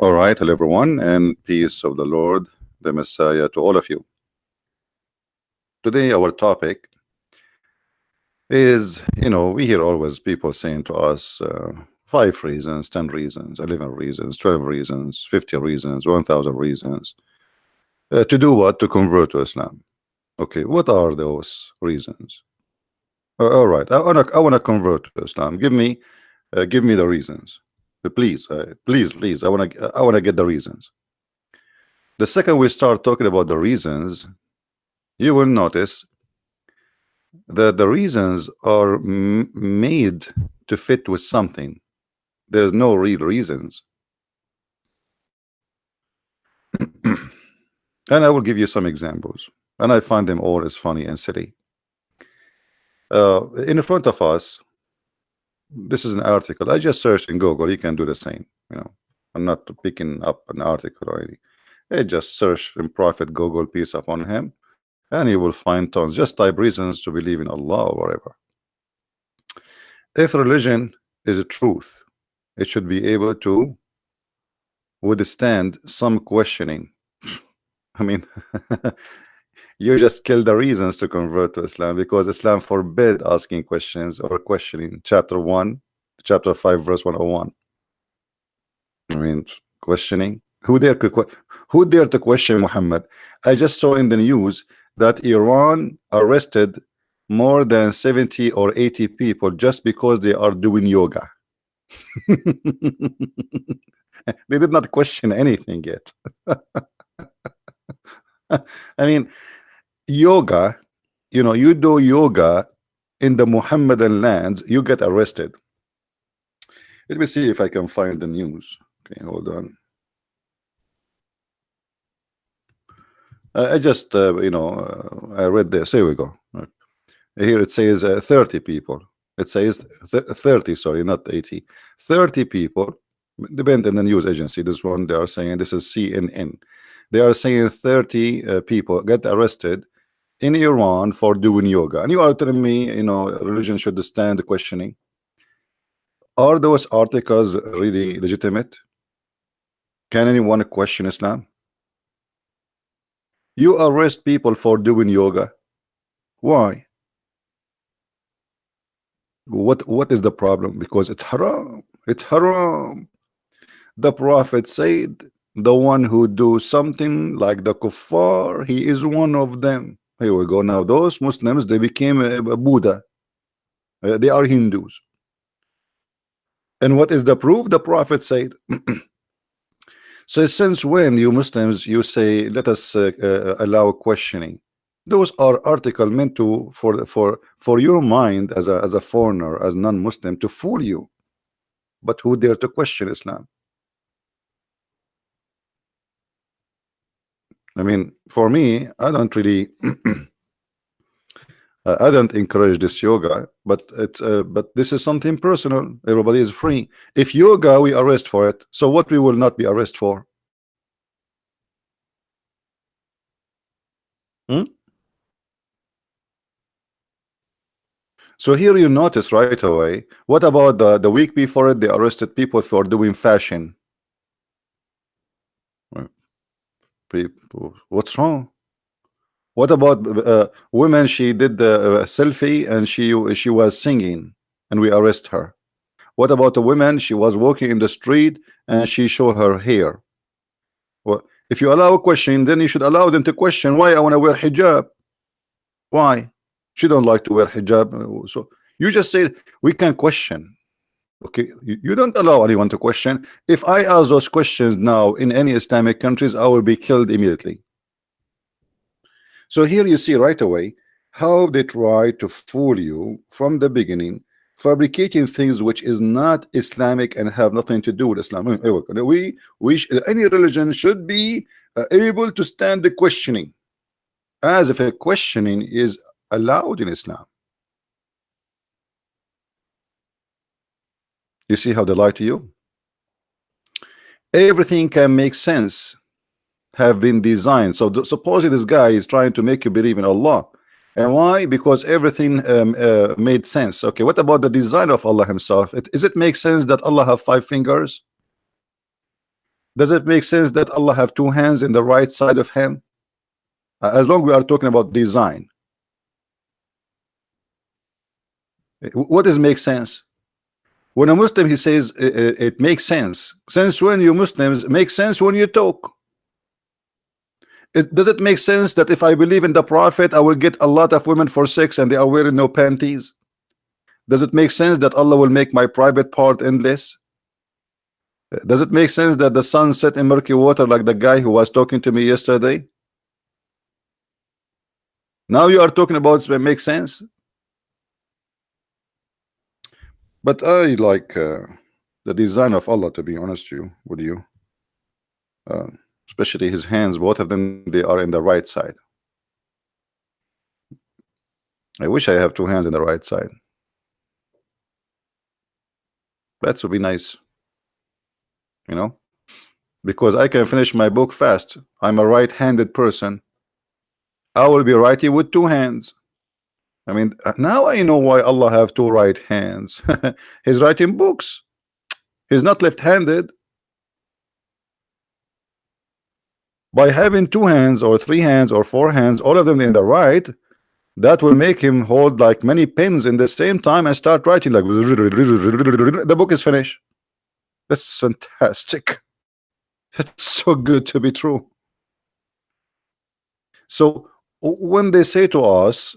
All right, hello everyone, and peace of the Lord, the Messiah, to all of you. Today, our topic is, we hear always people saying to us 5 reasons, 10 reasons, 11 reasons, 12 reasons, 50 reasons, 1,000 reasons. To do what? To convert to Islam. Okay, what are those reasons? All right, I wanna convert to Islam. Give me the reasons, please, please. I wanna get the reasons. The second we start talking about the reasons, you will notice that the reasons are made to fit with something. There's no real reasons. And I will give you some examples, and I find them all as funny and silly. In front of us, this is an article. I just searched in Google. You can do the same. I'm not picking up an article or anything. I just search in Prophet Google, peace upon him, and you will find tons. Just type reasons to believe in Allah or whatever. If religion is a truth, it should be able to withstand some questioning. I mean, you just kill the reasons to convert to Islam, because Islam forbid asking questions or questioning. Chapter 5, verse 101. I mean, questioning. Who dare to question Muhammad? I just saw in the news that Iran arrested more than 70 or 80 people just because they are doing yoga. They did not question anything yet. I mean, yoga, you do yoga in the Muhammadan lands, you get arrested. Let me see if I can find the news. Okay, hold on. I just, I read this. Here we go. Here it says 30 people. It says 30, sorry, not 80. 30 people, depend on the news agency. This one, they are saying, this is CNN. They are saying 30 people get arrested in Iran for doing yoga. And you are telling me, religion should stand the questioning. Are those articles really legitimate? Can anyone question Islam? You arrest people for doing yoga. Why? What is the problem? Because it's haram. It's haram. The Prophet said, the one who do something like the kuffar, he is one of them. Here we go. Now those Muslims, they became a Buddha. They are Hindus. And what is the proof? The Prophet said. So since when, you Muslims, you say let us allow questioning? Those are articles meant to for your mind as a foreigner, as non-Muslim, to fool you. But who dare to question Islam? I mean, for me, I don't really I don't encourage this yoga, but but this is something personal. Everybody is free. If yoga we arrest for it, so what we will not be arrested for? So here you notice right away. What about the week before it? They arrested people for doing fashion. People, what's wrong? What about women? She did the selfie and she was singing, and we arrest her. What about the women? She was walking in the street and she showed her hair. Well, if you allow a question, then you should allow them to question why I want to wear hijab. Why? She don't like to wear hijab. So you just say we can question. Okay, you don't allow anyone to question. If I ask those questions now in any Islamic countries, I will be killed immediately. So here you see right away how they try to fool you from the beginning, fabricating things which is not Islamic and have nothing to do with Islam. Any religion should be able to stand the questioning, as if a questioning is allowed in Islam. You see how they lie to you? Everything can make sense, have been designed. So supposedly this guy is trying to make you believe in Allah. And why? Because everything made sense. Okay, what about the design of Allah himself? Does it make sense that Allah have 5 fingers? Does it make sense that Allah have two hands in the right side of him? As long we are talking about design, what does make sense? When a Muslim he says it makes sense. Since when you Muslims make sense when you talk? Does it make sense that if I believe in the Prophet I will get a lot of women for sex and they are wearing no panties? Does it make sense that Allah will make my private part endless? Does it make sense that the sun set in murky water like the guy who was talking to me yesterday? Now you are talking about it makes sense. But I like the design of Allah, to be honest with you. Especially his hands, both of them, they are in the right side. I wish I have two hands in the right side. That would be nice, you know, because I can finish my book fast. I'm a right-handed person. I will be writing with two hands. I mean, now I know why Allah have two right hands. He's writing books. He's not left-handed. By having two hands or three hands or four hands, all of them in the right, that will make him hold like many pens in the same time and start writing like the book is finished. That's fantastic. It's so good to be true. So when they say to us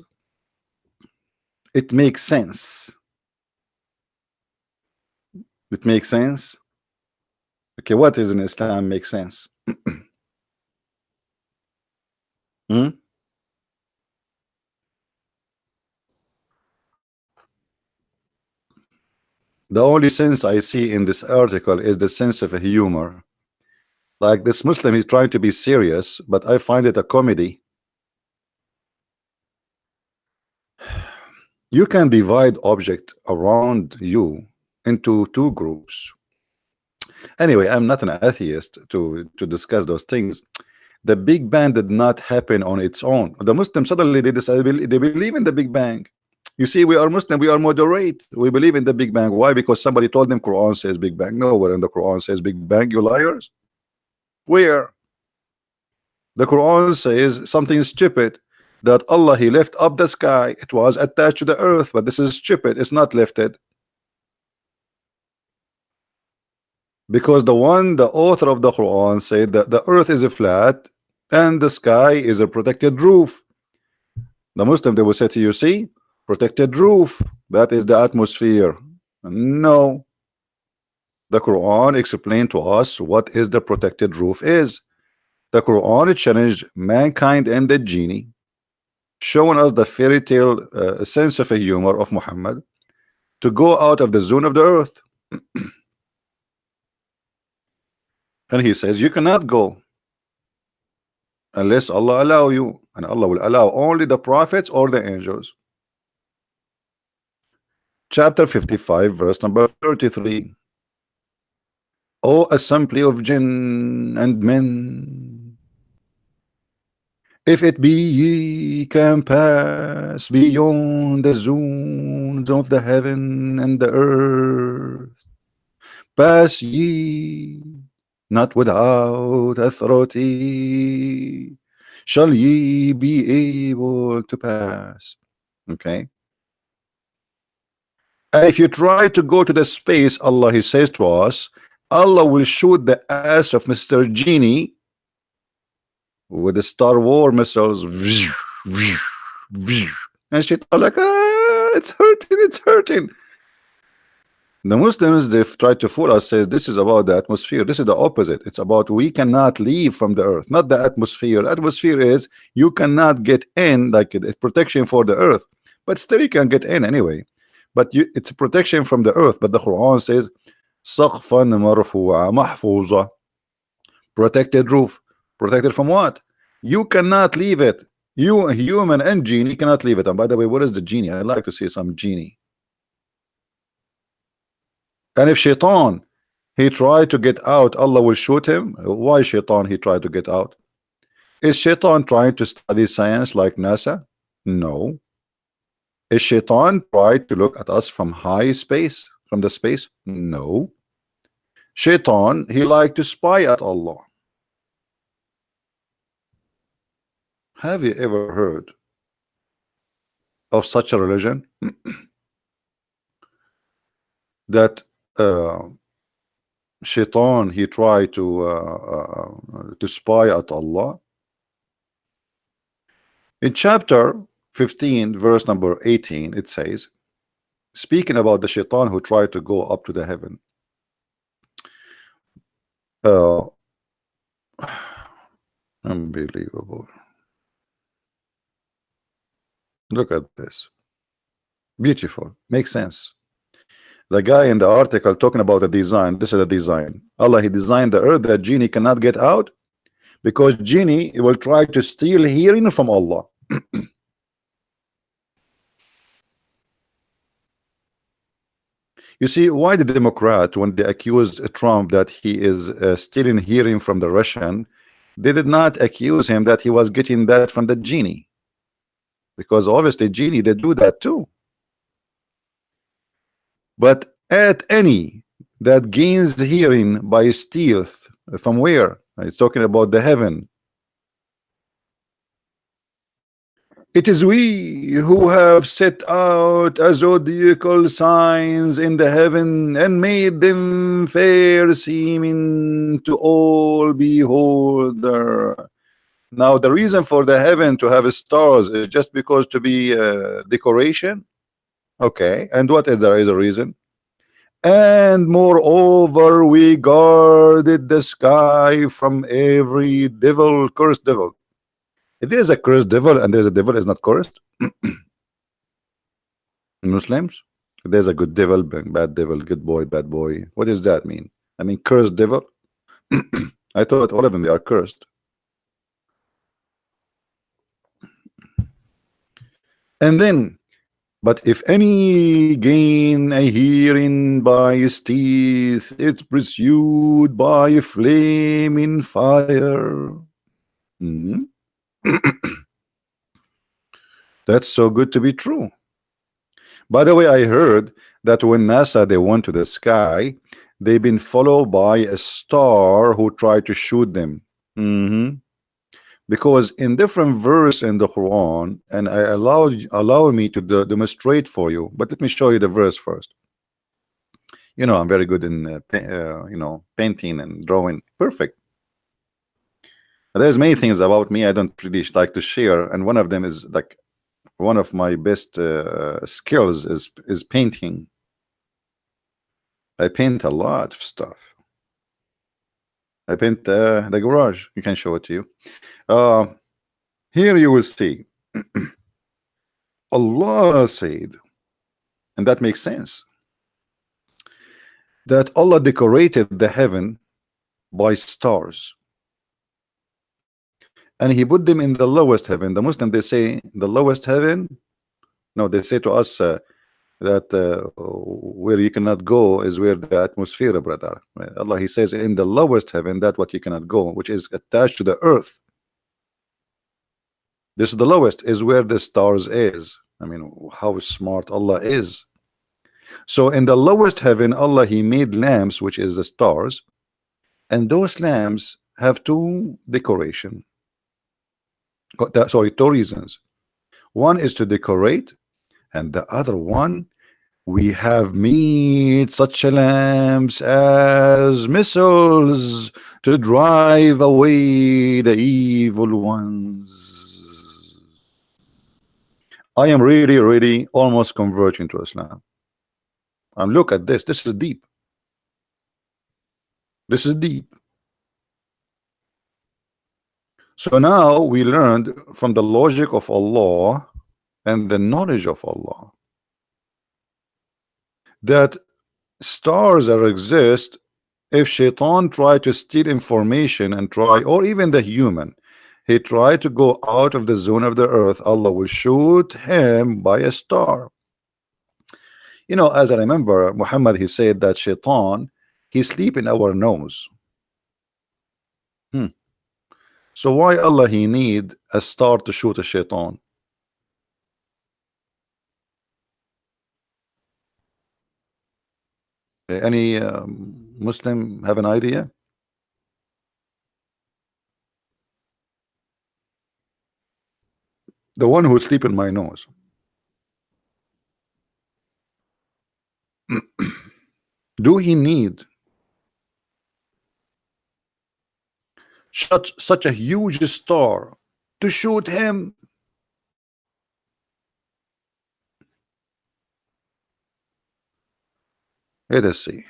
it makes sense, it makes sense. Okay, what is in Islam makes sense? Hmm? The only sense I see in this article is the sense of humor. Like this Muslim is trying to be serious, but I find it a comedy. You can divide object around you into two groups. Anyway, I'm not an atheist to discuss those things. The Big Bang did not happen on its own. The Muslims suddenly they decide they believe in the Big Bang. You see, we are Muslim, we are moderate. We believe in the Big Bang. Why? Because somebody told them Quran says Big Bang. Nowhere in the Quran says Big Bang, you liars. Where? The Quran says something stupid, that Allah he left up the sky, it was attached to the earth, but this is stupid, it's not lifted. Because the author of the Quran said that the earth is a flat and the sky is a protected roof. The Muslim they will say to you, see, protected roof, that is the atmosphere. No, the Quran explained to us what is the protected roof is. The Quran challenged mankind and the genie, showing us the fairy tale sense of a humor of Muhammad to go out of the zone of the earth. And he says you cannot go unless Allah allow you, and Allah will allow only the prophets or the angels. Chapter 55 verse number 33. O assembly of jinn and men, if it be ye can pass beyond the zones of the heaven and the earth, pass ye not without authority, shall ye be able to pass. Okay. And if you try to go to the space, Allah he says to us, Allah will shoot the ass of Mr. Genie with the Star Wars missiles, and she's like, it's hurting, it's hurting. The Muslims they've tried to fool us, says this is about the atmosphere. This is the opposite. It's about we cannot leave from the earth, not the atmosphere. The atmosphere is you cannot get in, like it's protection for the earth, but still you can get in anyway. But it's protection from the earth. But the Quran says سقفا مرفوعا محفوظة, protected roof. Protected from what? You cannot leave it. You, human and genie, cannot leave it. And by the way, what is the genie? I'd like to see some genie. And if Shaitan he tried to get out, Allah will shoot him. Why Shaitan he tried to get out? Is Shaitan trying to study science like NASA? No. Is Shaitan tried to look at us from high space, from the space? No. Shaitan, he liked to spy at Allah. Have you ever heard of such a religion that Shaitan he tried to spy at Allah? In chapter 15 verse number 18 it says, speaking about the Shaitan who tried to go up to the heaven, unbelievable. Look at this. Beautiful. Makes sense. The guy in the article talking about the design. This is a design. Allah, he designed the earth that genie cannot get out because genie will try to steal hearing from Allah. You see, why the Democrat, when they accused Trump that he is stealing hearing from the Russian, they did not accuse him that he was getting that from the genie, because obviously genie, they do that too. But at any that gains hearing by stealth, from where? It's talking about the heaven. It is we who have set out zodiacal signs in the heaven and made them fair seeming to all beholder. Now the reason for the heaven to have stars is just because to be decoration. Okay, and what is there is a reason? And moreover we guarded the sky from every devil, cursed devil. If there is a cursed devil and there's a devil is not cursed, Muslims, if there's a good devil, bad devil, good boy, bad boy, what does that mean? I mean cursed devil. I thought all of them they are cursed. And then, but if any gain a hearing by his teeth, it's pursued by a flaming fire. That's so good to be true. By the way, I heard that when NASA they went to the sky, they've been followed by a star who tried to shoot them. Because in different verse in the Quran, and I allow me to demonstrate for you, but let me show you the verse first. You know, I'm very good in you know, painting and drawing. Perfect. There's many things about me I don't really like to share, and one of them is like one of my best skills is painting. I paint a lot of stuff. I paint the garage. You can show it to you. Here you will see Allah said, and that makes sense, that Allah decorated the heaven by stars, and he put them in the lowest heaven. The Muslim they say the lowest heaven. No, they say to us that where you cannot go is where the atmosphere, brother. Allah he says in the lowest heaven, that what you cannot go, which is attached to the earth. This is the lowest, is where the stars is. I mean, how smart Allah is. So in the lowest heaven, Allah he made lamps, which is the stars, and those lamps have two decoration. Sorry, two reasons. One is to decorate, and the other one, we have made such lamps as missiles to drive away the evil ones. I am really almost converting to Islam. And look at this. This is deep. This is deep. So now we learned from the logic of Allah and the knowledge of Allah that stars are exist. If Shaitan try to steal information and try, or even the human, he tried to go out of the zone of the earth, Allah will shoot him by a star. You know, as I remember, Muhammad he said that Shaitan he sleep in our nose. So why Allah he need a star to shoot a Shaitan? Any Muslim have an idea? The one who sleep in my nose. Do he need such a huge star to shoot him? Let us see.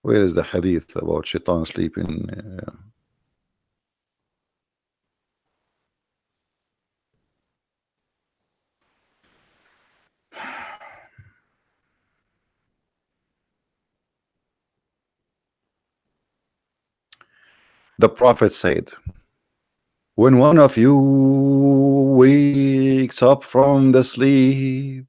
Where is the hadith about shaitan sleeping? The Prophet said, when one of you wakes up from the sleep,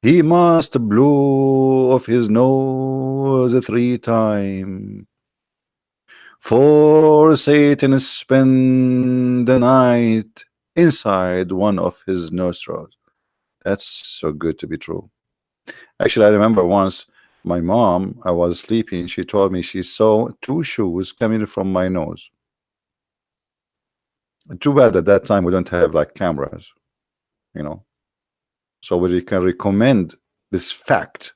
he must blow off his nose 3 times. For Satan spend the night inside one of his nostrils. That's so good to be true. Actually, I remember once my mom, I was sleeping, she told me she saw 2 shoes coming from my nose. Too bad at that time we don't have like cameras, you know, so we can recommend this fact.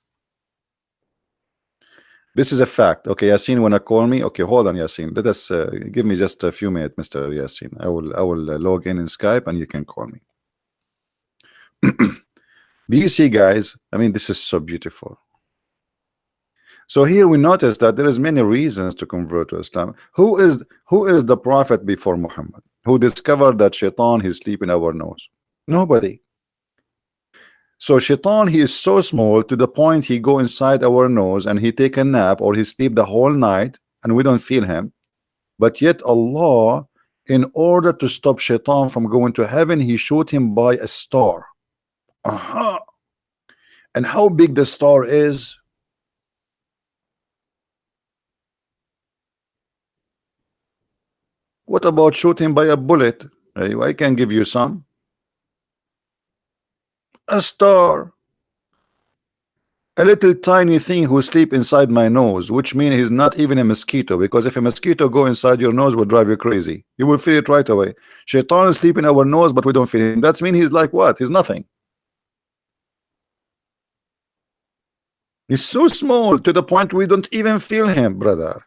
This is a fact. Okay, Yasin, wanna call me? Okay, hold on, Yasin. Let us give me just a few minutes, Mr. Yasin. I will log in Skype and you can call me. Do you see, guys? I mean, this is so beautiful. So here we notice that there is many reasons to convert to Islam. Who is the prophet before Muhammad who discovered that shaitan is sleeping in our nose? Nobody. So shaitan, he is so small to the point he go inside our nose and he take a nap or he sleep the whole night and we don't feel him. But yet Allah, in order to stop shaitan from going to heaven, he showed him by a star. And how big the star is? What about shooting by a bullet? I can give you some. A star. A little tiny thing who sleep inside my nose, which means he's not even a mosquito, because if a mosquito go inside your nose will drive you crazy. You will feel it right away. Shaitan is sleeping in our nose, but we don't feel him. That means he's like what? He's nothing. He's so small to the point we don't even feel him, brother.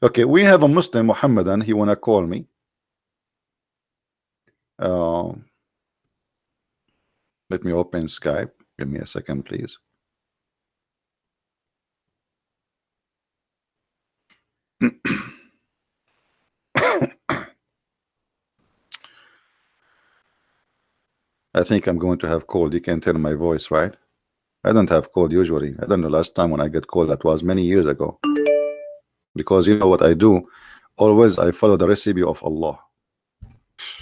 Okay, we have a Muslim Muhammadan. He wanna call me. Let me open Skype. Give me a second, please. I think I'm going to have cold. You can tell my voice, right? I don't have cold usually. I don't know last time when I get cold. That was many years ago. Because you know what I do? Always I follow the recipe of Allah.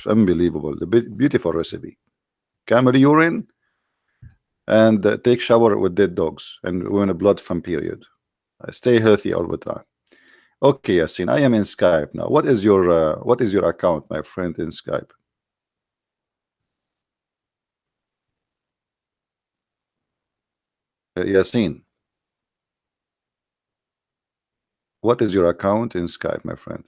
Unbelievable. The beautiful recipe. Camel urine and take shower with dead dogs and when a blood from period. I stay healthy all the time. Okay, Yasin, I am in Skype now. What is your account, my friend, in Skype? Yasin, what is your account in Skype, my friend?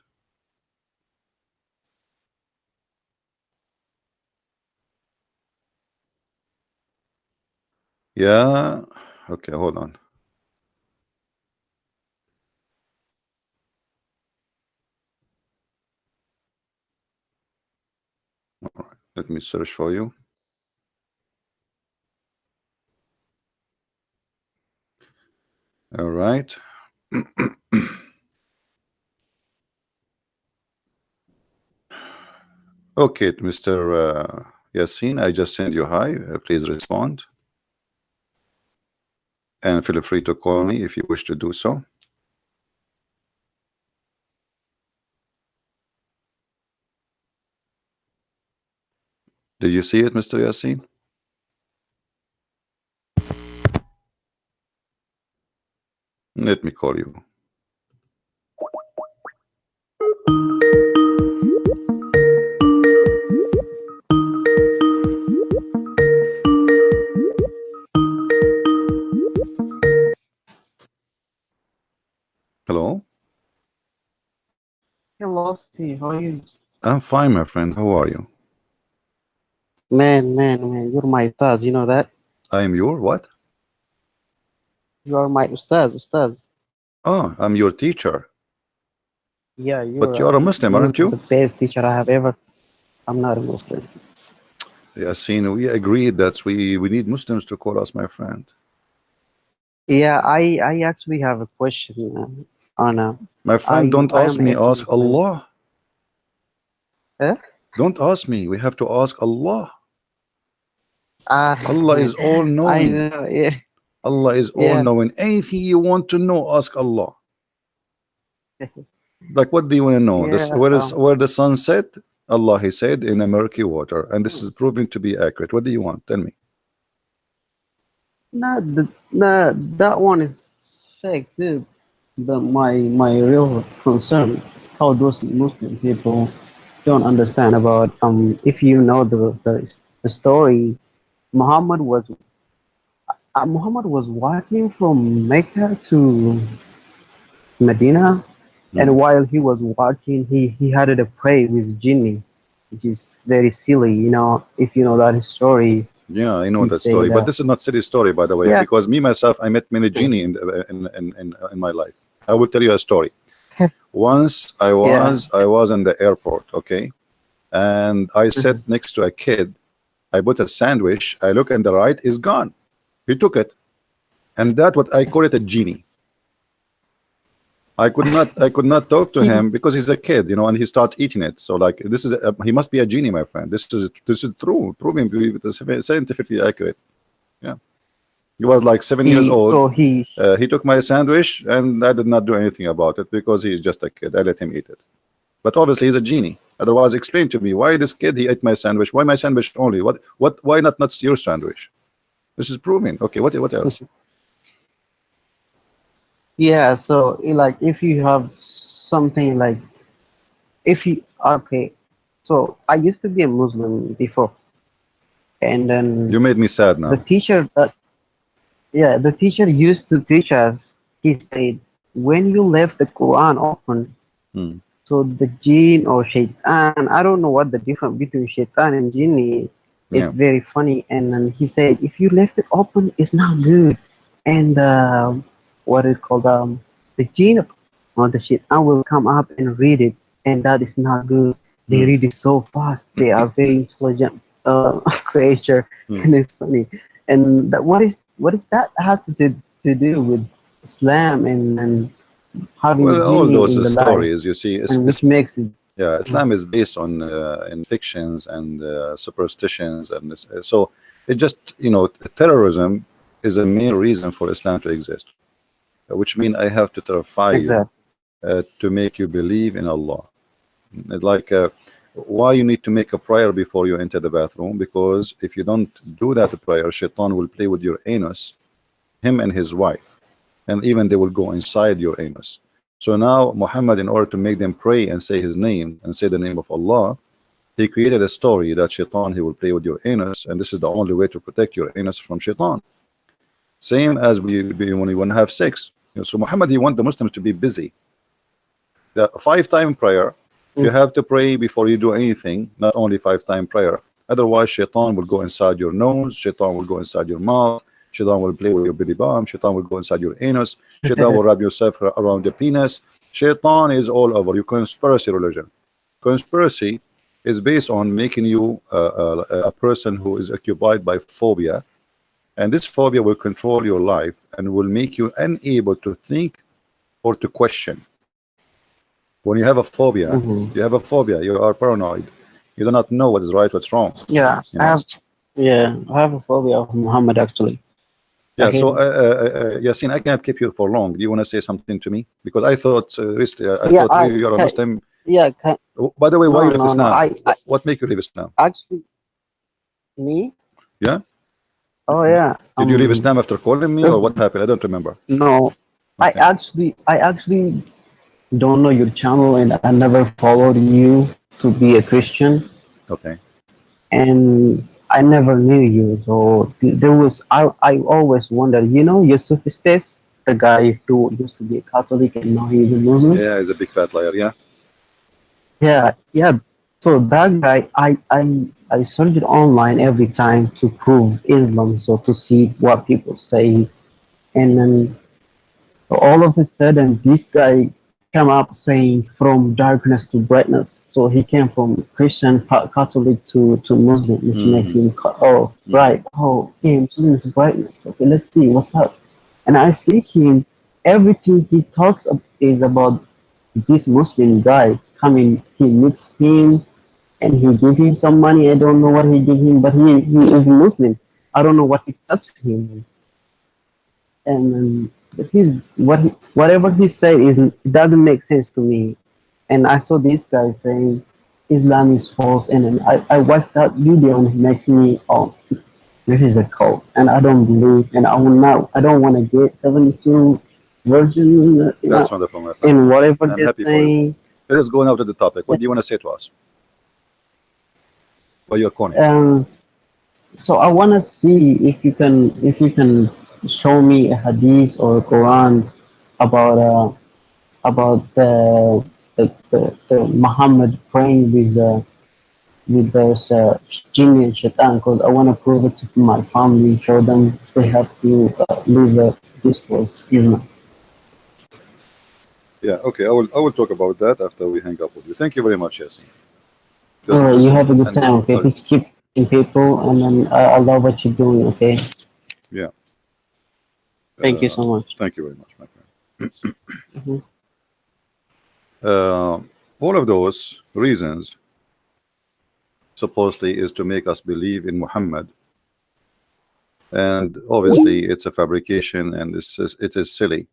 Yeah. Okay, hold on. All right, let me search for you. All right. Okay, Mr. Yasin, I just sent you hi. Please respond. And feel free to call me if you wish to do so. Did you see it, Mr. Yasin? Let me call you. Hey, how are you? I'm fine, my friend. How are you? Man, you're my ustaz, you know that? I am your what? You are my ustaz. Oh, I'm your teacher. Yeah, But you are a Muslim, you're aren't the you? best teacher I have ever. I'm not a Muslim. Yasin, we agreed that we need Muslims to call us my friend. Yeah, I actually have a question, Anna. My friend, don't I ask am me, ask ex-Muslim. Allah. Huh? Don't ask me. We have to ask Allah. Ah, Allah is all I knowing. know. Yeah, Allah is all yeah. knowing. Anything you want to know, ask Allah. Like, what do you want to know? This Yeah. where the sun set? Allah, he said, in a murky water, and this is proving to be accurate. What do you want? Tell me. That one is fake too. But my real concern, how those Muslim people don't understand about if you know the story, Muhammad was Muhammad was walking from Mecca to Medina, and Hmm. while he was walking, he had to pray with jinni, which is very silly. You know, if you know that story, Yeah, I know he that say story, but that. this is not silly story, by the way, Yeah. because me myself, I met many genie in my life. I will tell you a story. Once Yeah. I was in the airport, okay, and I sat Mhm. next to a kid. I bought a sandwich. I look in the right, is gone. He took it, and that what I call it a genie. I could not talk to He, him because he's a kid, and he start eating it. So like this is he must be a genie, my friend. This is true, proven to be scientifically accurate. Yeah, he was like 7 years he old. so he He took my sandwich, and I did not do anything about it because he's just a kid. I let him eat it. But obviously, he's a genie. Otherwise, explain to me why this kid he ate my sandwich. Why my sandwich only? What? Why not your sandwich? This is proving. Okay, what else? Yeah, so like if you have something like if you okay, so I used to be a Muslim before, and You then made me sad the now. teacher that yeah, the teacher used to teach us. He said when you left the Quran open, Hmm. so the jinn or shaitan, I don't know what the difference between shaitan and jinni. It's Yeah. very funny. And then he said if you left it open, it's not good. And what is called the jinn or the shaitan will come up and read it, and that is not good. They Hmm. read it so fast. They are very intelligent creature, Hmm. and it's funny. And that, what is that have to do with Islam and having Well, all genie those in the life, stories you see, and which makes it yeah, Islam is based on in fictions and superstitions, and so it just terrorism is a main reason for Islam to exist, which mean I have to terrify you exactly. to make you believe in Allah. Like why you need to make a prayer before you enter the bathroom? Because if you don't do that prayer, Shaitan will play with your anus, him and his wife, and even they will go inside your anus. So now Muhammad, in order to make them pray and say his name and say the name of Allah, he created a story that Shaitan, he will play with your anus, and this is the only way to protect your anus from Shaitan. Same as when you want to have sex. So Muhammad, he want the Muslims to be busy. The 5 time prayer, you Mm. have to pray before you do anything, not only 5 time prayer. Otherwise, Shaitan will go inside your nose, Shaitan will go inside your mouth, Shaitan will play with your belly button, Shaitan will go inside your anus, Shaitan will wrap yourself around the penis. Shaitan is all over. Your conspiracy religion. Conspiracy is based on making you a person who is occupied by phobia, and this phobia will control your life and will make you unable to think or to question. When you have a phobia, Hmm. you have a phobia, you are paranoid. You do not know what is right, what's wrong. Yeah, You know. I have a phobia of Muhammad actually. I Yeah. hate So, him. Yasin, I cannot keep you for long. Do you want to say something to me? Because I thought, I Yeah, thought I you're a can, Muslim. yeah, can, By the way, why you no, left no, no. Islam? I What make you leave Islam? actually me. Yeah. Oh yeah. Did you leave Islam after calling me, or Just what happened? I don't remember. no. Okay. I actually don't know your channel, and I never followed you to be a Christian, Okay. and I never knew you. So there was I always wondered. You know, Yusuf Estes, the guy who used to be a Catholic and now he's a Muslim. Yeah, he's a big fat liar. Yeah. Yeah, yeah. So that guy, I searched online every time to prove Islam, so to see what people say, and then all of a sudden, this guy came up saying from darkness to brightness. So he came from Christian, Catholic to Muslim, which makes Hmm. him oh Hmm. bright. Oh, okay, Muslim is brightness. Okay, let's see what's up. And I see him. Everything he talks is about this Muslim guy coming. He meets him and he give him some money. I don't know what he give him, but he is Muslim. I don't know what he touched him, and whatever he said is it doesn't make sense to me. And I saw this guy saying Islam is false, and then I watched that video and it makes me, oh, this is a cult, and I don't believe, and I don't want to get 72 virgin, That's wonderful, my friend. in whatever I'm they're happy for you. saying. Let us go now to the topic. What do you want to say to us? What you're calling? And so I want to see if you can show me a hadith or a Quran about the Muhammad praying with those jinn and shaitan, because I want to prove it to my family, show them they have to live this was Islam. Yeah, okay. I will talk about that after we hang up with you. Thank you very much, Yasin. Just Alright, you have a listen good and time, okay? sorry. Please keep in people, and then I love what you're doing, okay? Yeah. Thank you so much. Thank you very much, my friend. Mhm. Uh, all of those reasons supposedly is to make us believe in Muhammad, and obviously it's a fabrication, and it is silly.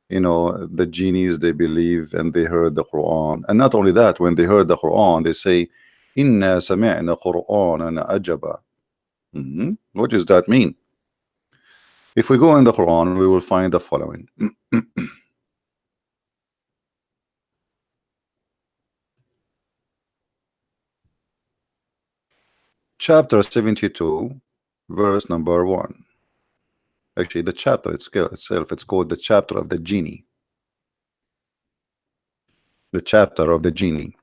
You know, the genies, they believe and they heard the Quran, and not only that, when they heard the Quran they say inna sami'na Qur'anan ajaba. What does that mean? If we go in the Quran we will find the following. Chapter 72, verse number 1. Actually, the chapter itself, it's called the chapter of the genie. The chapter of the genie.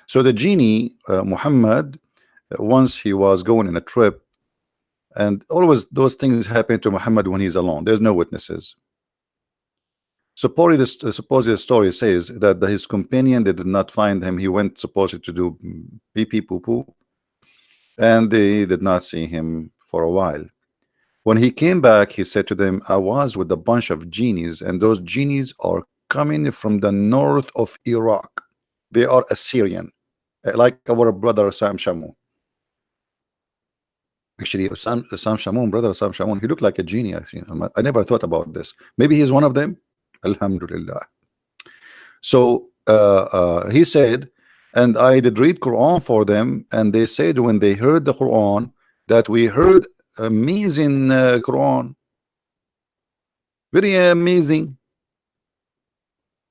So the genie, Muhammad, once he was going in a trip, and always those things happen to Muhammad when he's alone. There's no witnesses. Supposedly the story says that his companion, they did not find him. He went supposedly to do pee pee poo poo, and they did not see him for a while. When he came back, he said to them, I was with a bunch of genies, and those genies are coming from the north of Iraq. They are Assyrian, like our brother Sam Shamoun. Actually, Sam Shamoun, brother Sam Shamoun, he looked like a genie. Actually, I never thought about this. Maybe he's one of them. Alhamdulillah. So he said, and I did read Quran for them, and they said when they heard the Quran that we heard amazing Quran, very amazing.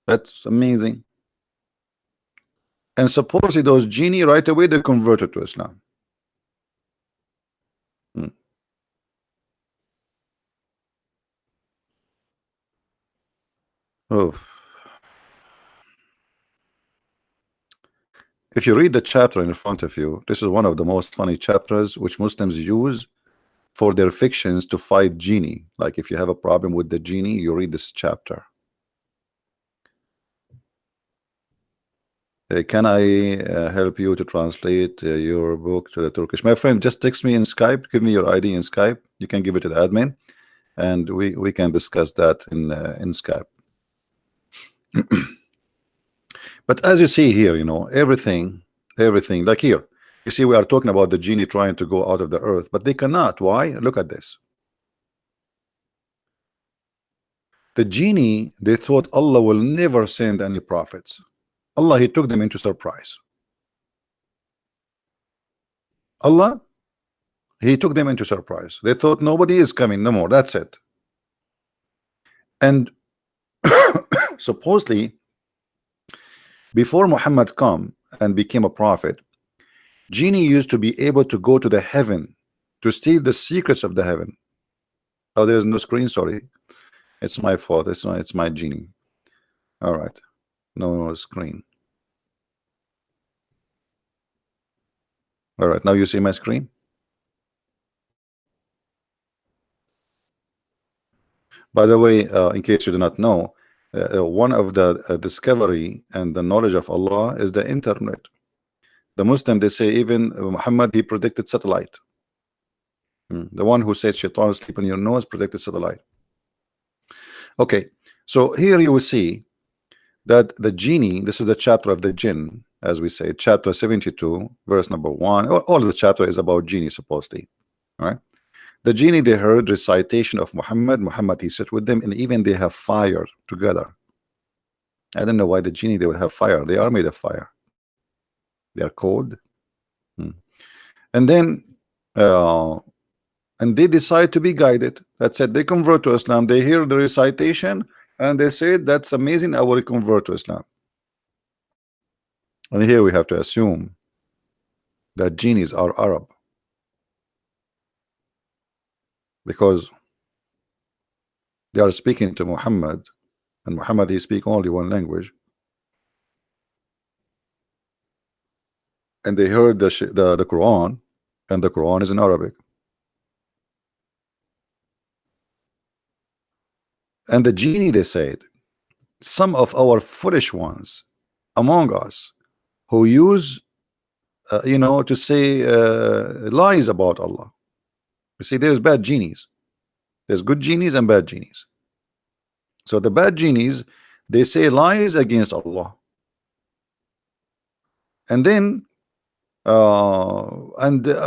That's amazing. And supposedly those genie right away they converted to Islam. Hmm. Oh. If you read the chapter in front of you, this is one of the most funny chapters which Muslims use for their fictions to fight genie. Like if you have a problem with the genie, you read this chapter. Can I help you to translate your book to the Turkish? My friend, just text me in Skype. Give me your ID in Skype. You can give it to the admin, and we can discuss that in Skype. But as you see here, you know, everything like here, you see, we are talking about the genie trying to go out of the earth, but they cannot. Why? Look at this. The genie, they thought Allah will never send any prophets. Allah, he took them into surprise. Allah, he took them into surprise. They thought nobody is coming no more. That's it. And supposedly, before Muhammad come and became a prophet, genie used to be able to go to the heaven to steal the secrets of the heaven. Oh, there is no screen. Sorry, it's my fault. It's my genie. All right, no screen. All right, now you see my screen. By the way, in case you do not know, one of the discovery and the knowledge of Allah is the internet. The Muslim, they say even Muhammad, he predicted satellite. The one who said shaitan sleep in your nose predicted satellite. Okay, so here you will see that the genie, this is the chapter of the jinn, as we say, chapter 72, verse number 1. All of the chapter is about genie, supposedly. All right. The genie, they heard recitation of Muhammad. Muhammad, he sat with them, and even they have fire together. I don't know why the genie, they would have fire. They are made of fire. They are cold. And then and they decide to be guided. That's it. They convert to Islam. They hear the recitation and they say, that's amazing, I will convert to Islam. And here we have to assume that genies are Arab, because they are speaking to Muhammad, and Muhammad, he speak only one language, and they heard the Quran, and the Quran is in Arabic. And the genie, they said, some of our foolish ones among us who use to say lies about Allah. You see, there's bad genies, there's good genies and bad genies. So the bad genies, they say lies against Allah, and then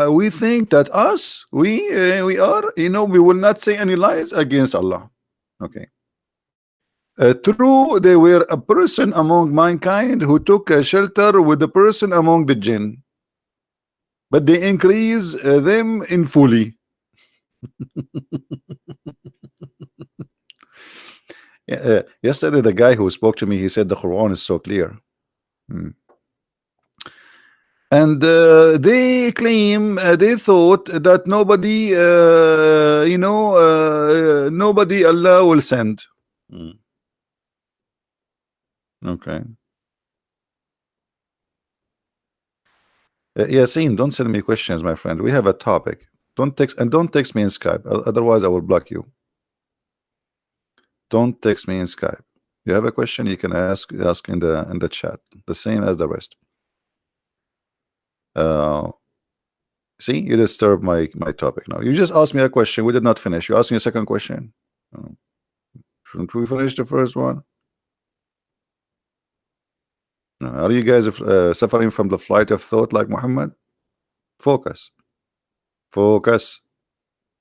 we think that us, we are, we will not say any lies against Allah. Okay. True, they were a person among mankind who took a shelter with the person among the jinn, but they increase them in fully. Yesterday, the guy who spoke to me, he said the Quran is so clear. And they claim, they thought that nobody, nobody Allah will send. Okay. Yasin, don't send me questions, my friend. We have a topic. Don't text me in Skype. Otherwise, I will block you. Don't text me in Skype. You have a question, you can ask in the chat. The same as the rest. See, you disturb my topic now. You just asked me a question. We did not finish. You asked me a second question. Shouldn't we finish the first one? Are you guys suffering from the flight of thought like Muhammad? Focus. Focus.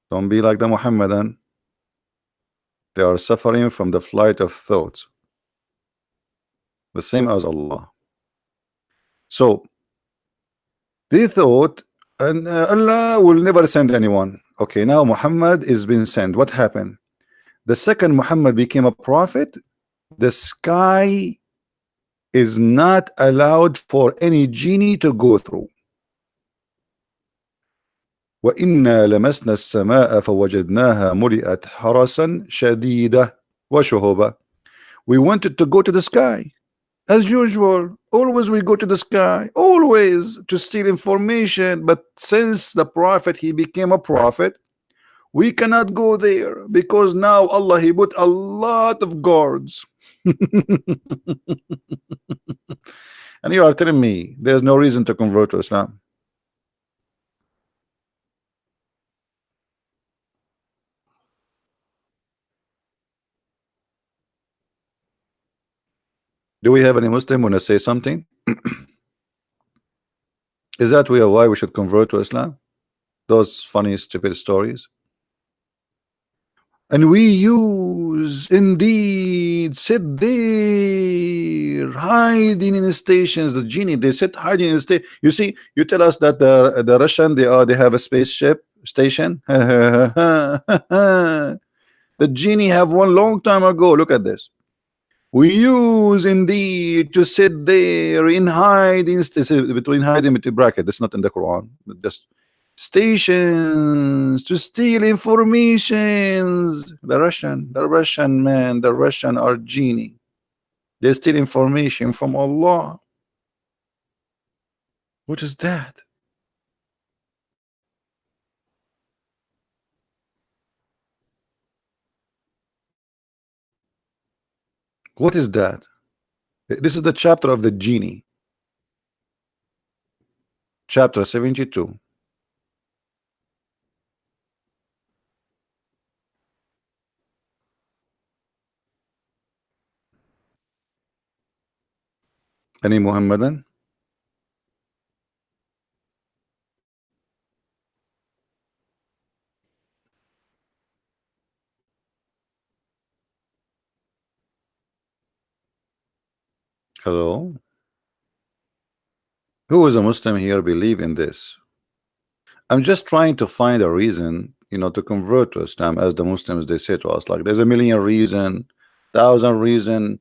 Don't be like the Muhammadan. They are suffering from the flight of thoughts, the same as Allah. So they thought, and Allah will never send anyone. Okay, now Muhammad is being sent. What happened? The second Muhammad became a prophet, the sky is not allowed for any genie to go through. وَإِنَّا لَمَسْنَا السَّمَاءَ فَوَجَدْنَاهَا مُلِئَتْ حَرَسًا شَدِيدًا وَشُهُبًا. We wanted to go to the sky. As usual, always we go to the sky, always to steal information. But since the prophet, he became a prophet, we cannot go there, because now Allah, he put a lot of guards. And you are telling me there's no reason to convert to Islam? Do we have any Muslim want to say something? Is that why we should convert to Islam? Those funny, stupid stories. And we use indeed sit there hiding in the stations. The genie, they sit hiding in the state. You see, you tell us that the Russian, they have a spaceship station. The genie have one long time ago. Look at this. We use indeed to sit there in hiding, between hiding between bracket. That's not in the Quran. Just stations to steal informations. The Russian man, the Russian are genie. They steal information from Allah. What is that? What is that? This is the chapter of the genie, chapter 72. Any Muhammadan? Hello? Who is a Muslim here believe in this? I'm just trying to find a reason, you know, to convert to Islam, as the Muslims they say to us, like there's a million reason, thousand reason,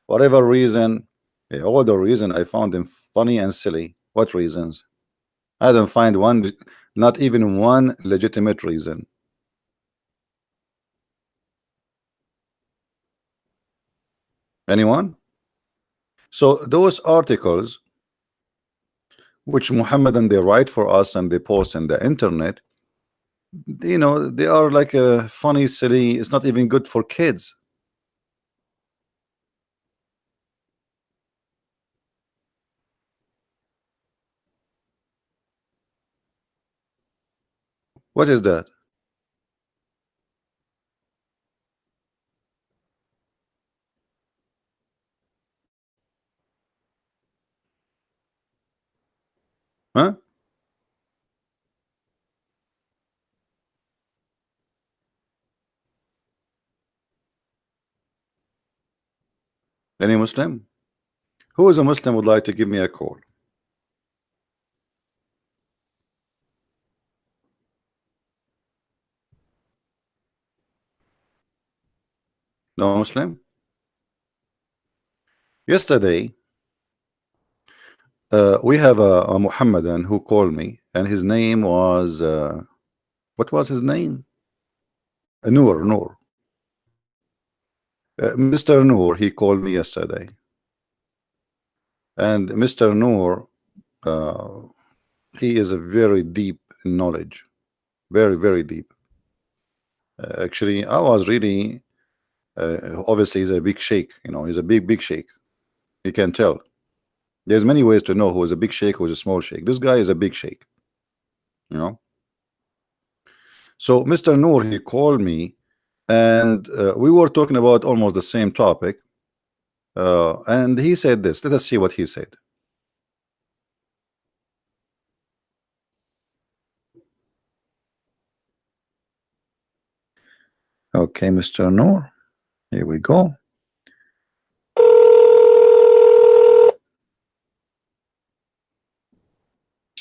whatever reason. Yeah, all the reason I found them funny and silly. What reasons? I don't find one, not even one legitimate reason. Anyone? So those articles which Muhammadan they write for us and they post in the internet, you know, they are like a funny, silly. It's not even good for kids. What is that? Huh? Any Muslim? Who is a Muslim would like to give me a call? No Muslim? Yesterday, we have a Muhammadan who called me, and his name was what was his name? Noor. Mr. Noor, he called me yesterday, and Mr. Noor, he is a very deep in knowledge, very deep. Actually, I was really obviously he's a big sheikh, you know, he's a big sheikh. You can tell. There's many ways to know who is a big sheikh, who is a small sheikh. This guy is a big sheikh, you know. So Mr. Noor, he called me, and we were talking about almost the same topic, and he said this. Let us see what he said. Okay, Mr. Noor, here we go.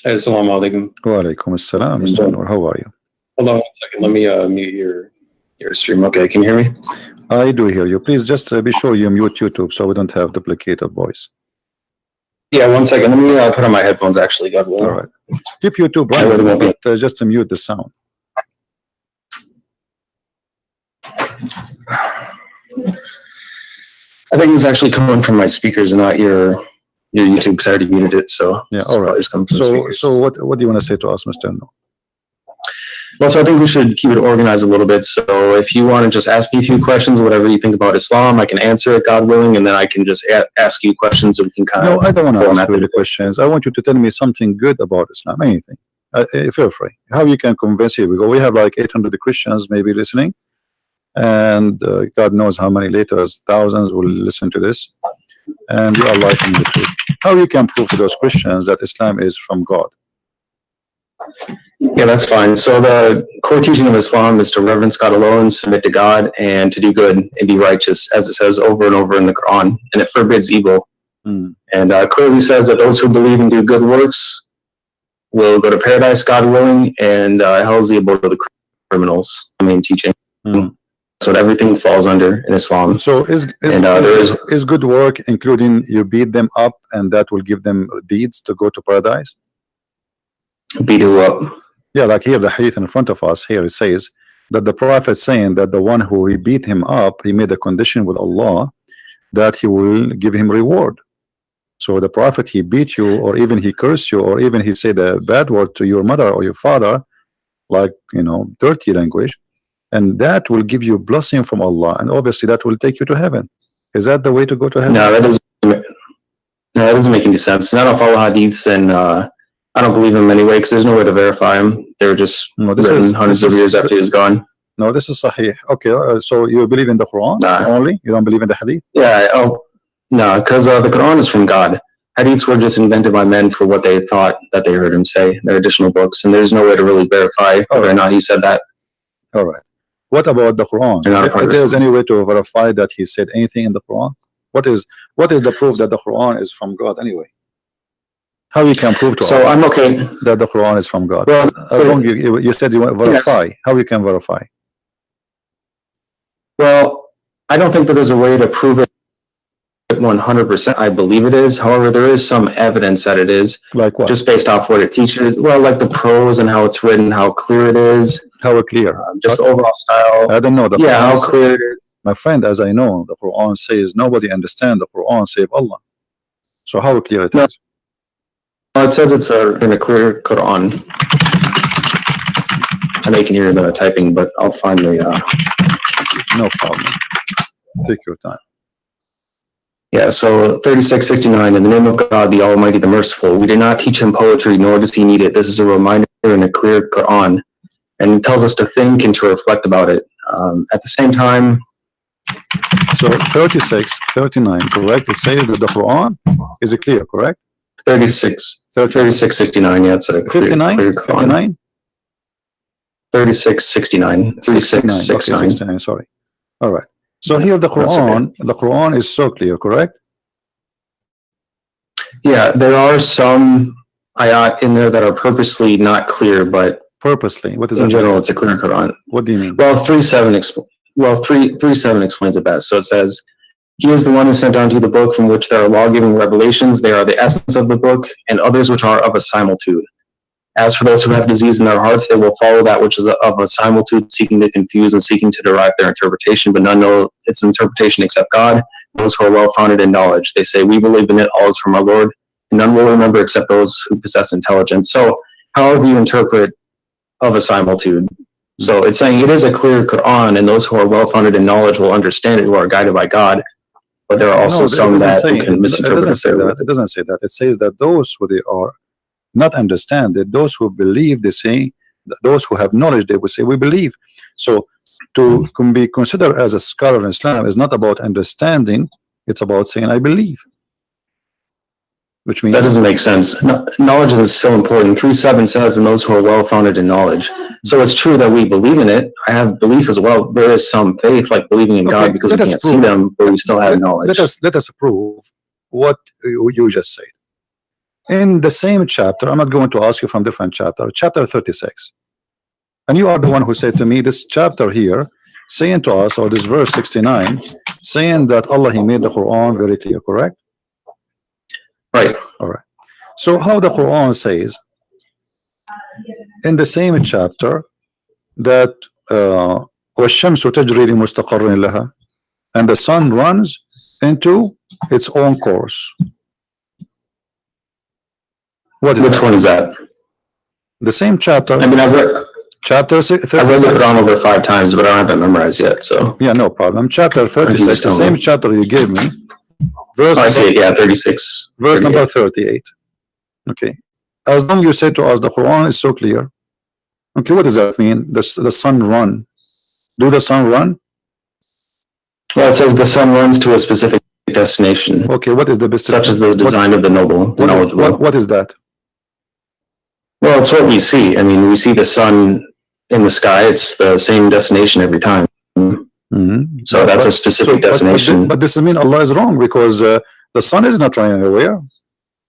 Assalamu alaikum. Wa alaikum assalam, Mr. Noor. How are you? Hold on 1 second. Let me mute your stream. Okay, can you hear me? I do hear you. Please just be sure you mute YouTube so we don't have duplicative voice. Yeah, 1 second. Let me put on my headphones. Actually, God willing. All right. Keep YouTube running, but just to mute the sound. I think it's actually coming from my speakers and not your YouTube, because I already muted it. So yeah, all right. So what do you want to say to us, Mr. Noor? Well, so I think we should keep it organized a little bit. So if you want to just ask me a few questions, whatever you think about Islam, I can answer it, God willing, and then I can just ask you questions and we can kind of... No, I don't want to ask you the questions. I want you to tell me something good about Islam, anything. Feel free. How you can convince you? Because we have like 800 Christians maybe listening, and God knows how many later thousands will listen to this, and you are live in the truth. How you can prove to those Christians that Islam is from God? Yeah, that's fine. So the core teaching of Islam is to reverence God alone, submit to God, and to do good and be righteous, as it says over and over in the Quran, and it forbids evil. And clearly says that those who believe and do good works will go to paradise, God willing, and hell is the abode of the criminals. The main teaching. That's what everything falls under in Islam. So is good work including you beat them up and that will give them deeds to go to paradise? Beat who up? Yeah, like here the hadith in front of us here, it says that the Prophet saying that the one who he beat him up, he made a condition with Allah that he will give him reward. So the Prophet, he beat you, or even he cursed you, or even he said a bad word to your mother or your father, like, you know, dirty language, and that will give you blessing from Allah, and obviously that will take you to heaven. Is that the way to go to heaven? No, that doesn't. No, that doesn't make any sense. And I don't follow hadiths, and I don't believe them anyway because there's no way to verify them. They were just written hundreds of years after he's gone. No, this is sahih. Okay, so you believe in the Quran only? You don't believe in the hadith? Yeah. Oh, no, because the Quran is from God. Hadiths were just invented by men for what they thought that they heard him say. They're additional books, and there's no way to really verify whether or not he said that. All right. What about the Quran? If there's any way to verify that he said anything in the Quran? What is the proof that the Quran is from God anyway? How you can prove to us I'm okay that the Quran is from God? Well, as long you said you want to verify. Yes. How you can verify? Well, I don't think that there's a way to prove it 100%. I believe it is. However, there is some evidence that it is. Like what? Just based off what it teaches. Well, like the prose and how it's written, how clear it is. How clear? Just the overall style. I don't know. The yeah, Quran how clear it is. My friend, as I know, the Quran says nobody understands the Quran save Allah. So how clear it is? It says it's in a clear Quran. I know you can hear the typing, but I'll find the. No problem. Take your time. Yeah, so 3669, in the name of God, the Almighty, the Merciful. We did not teach him poetry, nor does he need it. This is a reminder in a clear Quran, and it tells us to think and to reflect about it. At the same time. So 3639, correct? It says that the Quran is clear, correct? 3669, yeah, it's a clear, 59? clear Quran. 59? 3669. 3669. Okay, 69, sorry. All right. So here the Quran is so clear, correct? Yeah, there are some ayat in there that are purposely not clear, but purposely, what is that? In general, it's a clear Quran. What do you mean? Well, 3:7 explains it best. So it says, he is the one who sent down to you the book from which there are law-giving revelations. They are the essence of the book, and others which are of a similitude. As for those who have disease in their hearts, they will follow that which is of a similitude, seeking to confuse and seeking to derive their interpretation, but none know its interpretation except God, those who are well-founded in knowledge. They say, we believe in it, all is from our Lord, and none will remember except those who possess intelligence. So however you interpret of a similitude. So it's saying it is a clear Quran, and those who are well-founded in knowledge will understand it, who are guided by God. But there are also some that can misinterpret it. It doesn't say that. It says that those who they are not understand it, those who believe, they say, those who have knowledge, they will say, we believe. So to be considered as a scholar in Islam is not about understanding, it's about saying, I believe. Which means that doesn't make sense. Knowledge is so important. 3:7 says, and those who are well-founded in knowledge. So it's true that we believe in it. I have belief as well. There is some faith, like believing in God, because we can't see them, but we still have knowledge. Let us prove what you just said. In the same chapter, I'm not going to ask you from different chapter, chapter 36. And you are the one who said to me, this chapter here, saying to us, or this verse 69, saying that Allah, He made the Quran very clear, correct? Right. All right. So how the Quran says in the same chapter that وَالشَّمْسُ تَجْرِي لِمُسْتَقَرٍ لَهَا, and the sun runs into its own course. Which one is that? The same chapter. I mean, I've read chapter 36. I've read the Quran over 5 times, but I don't have it memorized yet. So yeah, no problem. Chapter 36, the same chapter you gave me. Verse I see it. Yeah, 36. Verse number 38. Okay. As long as you say to us the Quran is so clear. Okay, what does that mean? The sun run. Do the sun run? Well, it says the sun runs to a specific destination. Okay, what is the best? Such as the design of the noble, the knowledgeable. What is that? Well, it's what we see. I mean, we see the sun in the sky. It's the same destination every time. So that's a specific destination. But this means Allah is wrong, because the sun is not running anywhere.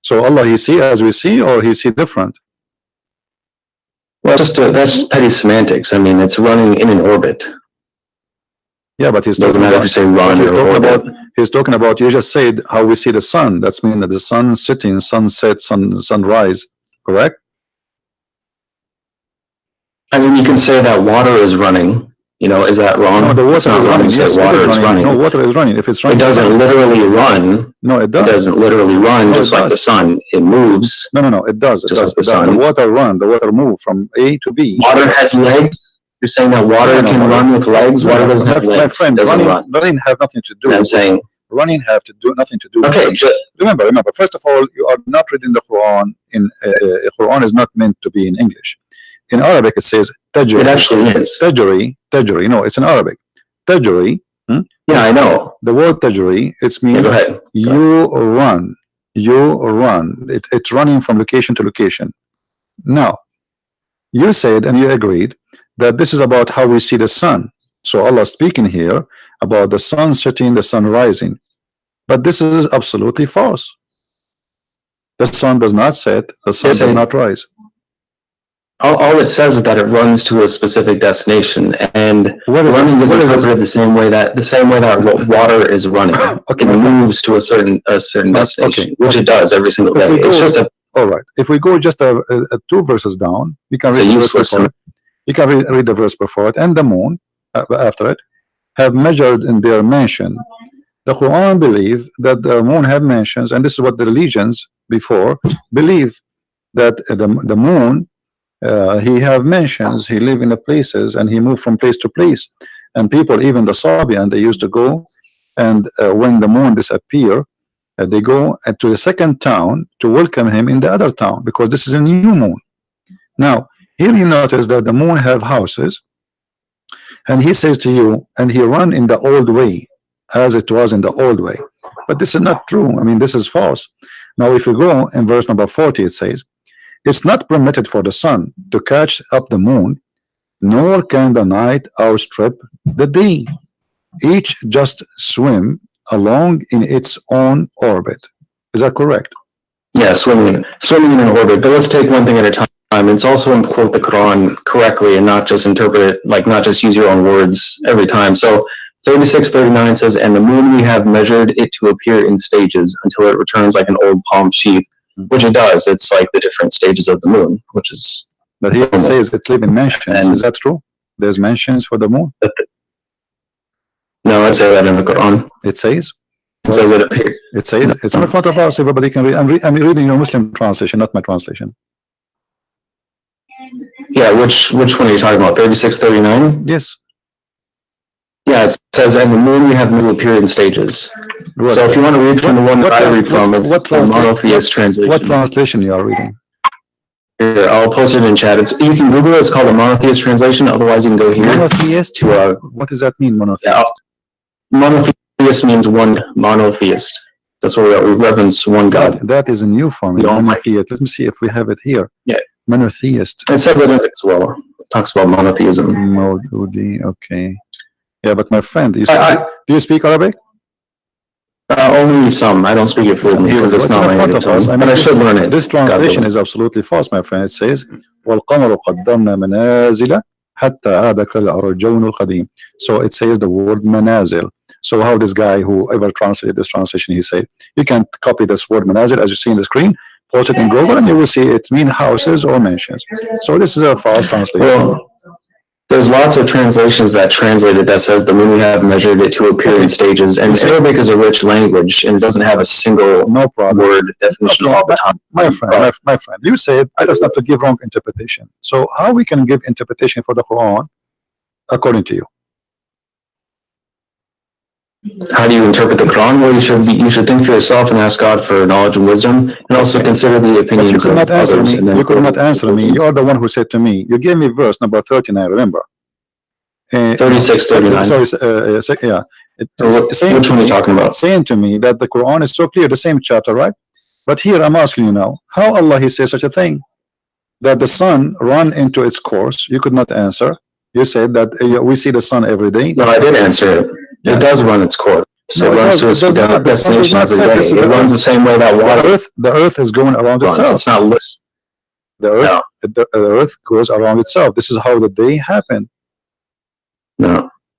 So Allah, He see as we see, or He see different? Well, that's petty semantics. I mean, it's running in an orbit. Yeah, but He's doesn't matter if you say run or orbit. He's talking about, you just said how we see the sun. That's mean that the sun sitting, sunset, sunrise, correct? I mean, you can say that water is running. You know, is that wrong? No, the water is running. Yes, water is running. No, water is running. If it's running, it doesn't literally run. No, it does. It doesn't literally run, just like the sun. It moves. No, it does. It does. The water run. The water move from A to B. Water has legs. You're saying that water can run with legs. Water doesn't have legs. My friend, running have nothing to do. I'm saying Running have to do nothing to do. Okay, Remember. First of all, you are not reading the Quran in Quran is not meant to be in English. In Arabic, it says tajri. it actually is. Tajri. No, it's in Arabic. Tajri. Yeah, I know. The word tajri, it's Yeah, mean go ahead. you run. It's running from location to location. Now, you said and you agreed that this is about how we see the sun. So Allah speaking here about the sun setting, the sun rising. But this is absolutely false. The sun does not set, the sun Yes, does not rise. All it says is that it runs to a specific destination, and What is it? running is What is it? interpreted the same way that water is running. Okay, It my friend. moves to a certain destination, okay, which okay. it does every single If day. we It's go- just a All right. If we go just a 2 verses down, you can It's read a the verse useless before it. You can read the verse before it. And the moon, after it, have measured in their mention. The Quran believe that the moon have mentions, and this is what the religions before believe, that the moon, he have mentions, he live in the places, and he move from place to place. And people, even the Sabian, they used to go, and when the moon disappear, they go to the second town to welcome him in the other town, because this is a new moon. Now, here you notice that the moon have houses, and he says to you, and he run in the old way, as it was in the old way. But this is not true. I mean, this is false. Now, if you go in verse number 40, it says, it's not permitted for the sun to catch up the moon, nor can the night outstrip the day. Each just swim along in its own orbit. Is that correct? yeah, swimming in an orbit. But let's take one thing at a time. It's also important to quote the Quran correctly and not just interpret it, like not just use your own words every time. So 36:39 says, and the moon we have measured it to appear in stages until it returns like an old palm sheath, which it does. It's like the different stages of the moon, which is But here it says it live in mentions. And- Is that true? There's mentions for the moon. no, I'd say that in the Quran. It says. It says it appears. It says it's in front of us. Everybody can read. I'm reading your Muslim translation, not my translation. Yeah, which one are you talking about? 36:39? Yes. Yeah, it says, and the moon we have made appear in stages. What, So if you want to read from the one that I read from, it's what the translation- monotheist translation. what translation you are reading? Here, I'll post it in chat. You can Google it. It's called the monotheist translation. Otherwise, you can go here Monotheist. to What does that mean? Monotheist. monotheist means one monotheist. That's what we reverence one God. That is a new form. The Almighty. Monotheist. Let me see if we have it here. Yeah. Monotheist. It says it in it as well. It talks about monotheism. Maududi. Okay. Yeah, but my friend, do you speak Arabic? Only some. I don't speak it fluently because it's What's not in my front native of us? tongue, but I should learn it. This God translation willing. is absolutely false, my friend. It says, وَالْقَمَرُ قَدَّمْنَا مَنَازِلَ حَتَّى عَادَ كَالْأَرْجَوْنُ الْقَدِيمِ. So it says the word manazil. So how this guy, whoever translated this translation, he said, you can copy this word manazil as you see in the screen, post it in Google, and you will see it mean houses or mansions. So this is a false translation. Well, there's lots of translations that translate it that says the moon we have measured it to appear in stages, and Arabic is a rich language and it doesn't have a single No problem. word definition all the time. My friend, you said I just have to give wrong interpretation. So how we can give interpretation for the Quran according to you? How do you interpret the Quran? Well, you should think for yourself and ask God for knowledge and wisdom, and also consider the But you opinions could of not answer others. me. And then You could not answer me. You are the one who said to me. You gave me verse number 39. Remember? 36:39. Sorry. Yeah. Which one are you talking about? Saying to me that the Quran is so clear, the same chapter, right? But here I'm asking you now, how Allah he says such a thing? That the sun run into its course. You could not answer. You said that we see the sun every day. No, I did answer it. Yeah. It does run its course. So No, it it runs does- to it its does not. The sun does destination not every set. day. This is It the runs the same way that water The earth is going around runs. itself. It's not list. The earth goes around itself. This is how the day happened. No.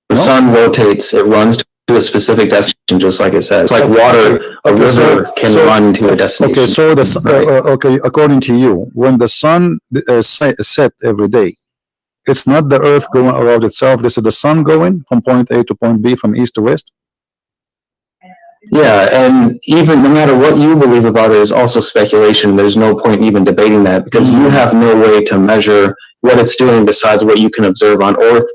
The No? sun rotates. It runs to a specific destination, just like it says. It's like Okay, water. A okay, so- river can so- run to a destination. Okay, so okay, according to you, when the sun set every day, it's not the earth going around itself. This is the sun going from point A to point B, from east to west. Yeah, and even no matter what you believe about it is also speculation. There's no point even debating that because you have no way to measure what it's doing besides what you can observe on Earth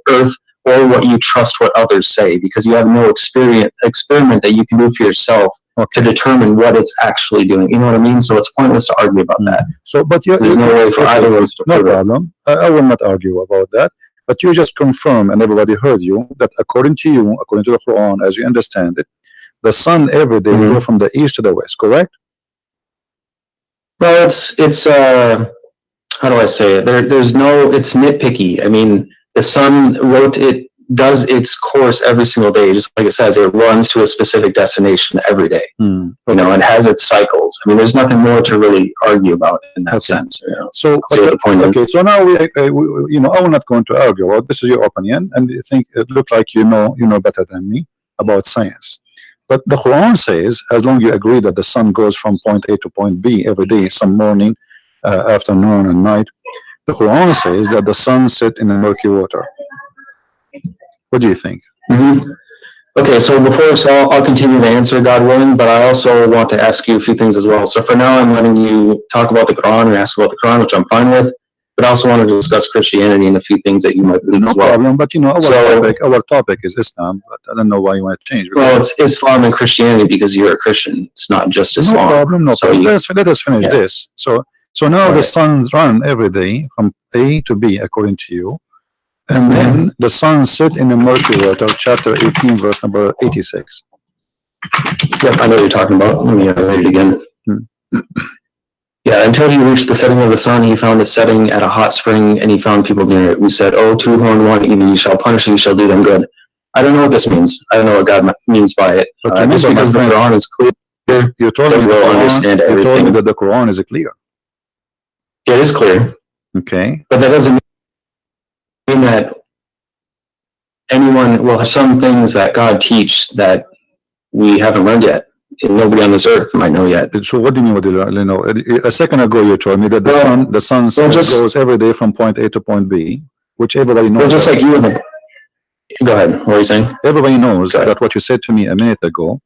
or what you trust what others say, because you have no experiment that you can do for yourself to determine what it's actually doing. You know what I mean? So it's pointless to argue about that. So, but There's no way for either of us to no prove it. problem. I will not argue about that. But you just confirm, and everybody heard you, that according to you, according to the Quran, as you understand it, the sun every day go from the east to the west, correct? Well, it's how do I say it? There's no, it's nitpicky. I mean, the sun does its course every single day, just like it says, it runs to a specific destination every day. You know, and has its cycles. I mean, there's nothing more to really argue about in that sense. You know? So, the point is. so now we, you know, I'm not going to argue. Well, this is your opinion, and you think it looked like you know better than me about science. But the Quran says, as long as you agree that the sun goes from point A to point B every day, some morning, afternoon, and night, the Quran says that the sun sits in the murky water. What do you think? Okay, so I'll continue to answer, God willing, but I also want to ask you a few things as well. So for now, I'm letting you talk about the Quran and ask about the Quran, which I'm fine with. But I also want to discuss Christianity and a few things that you might believe as well. No problem, but you know, our topic is Islam, but I don't know why you want to change. Well, it's Islam and Christianity because you're a Christian. It's not just Islam. No problem, no problem. Let us finish this. So now the suns run every day from A to B, according to you. And then the sun sit in the murky water, chapter 18, verse number 86. Yep, I know what you're talking about. Let me read it again. Yeah, until he reached the setting of the sun, he found it setting at a hot spring, and he found people near it. We said, "Oh, two-horned one, either you shall punish and you shall do them good." I don't know what this means. I don't know what God means by it. Just because the Quran is clear, you told me understand everything. You told me that the Quran is clear. It is clear. Okay. But that doesn't mean that anyone will have some things that God teach that we haven't learned yet. And nobody on this earth might know yet. So what do you mean? You know, a second ago you told me that the sun goes every day from point A to point B, which everybody knows. Well, just like you and the. Go ahead. What are you saying? Everybody knows that what you said to me a minute ago.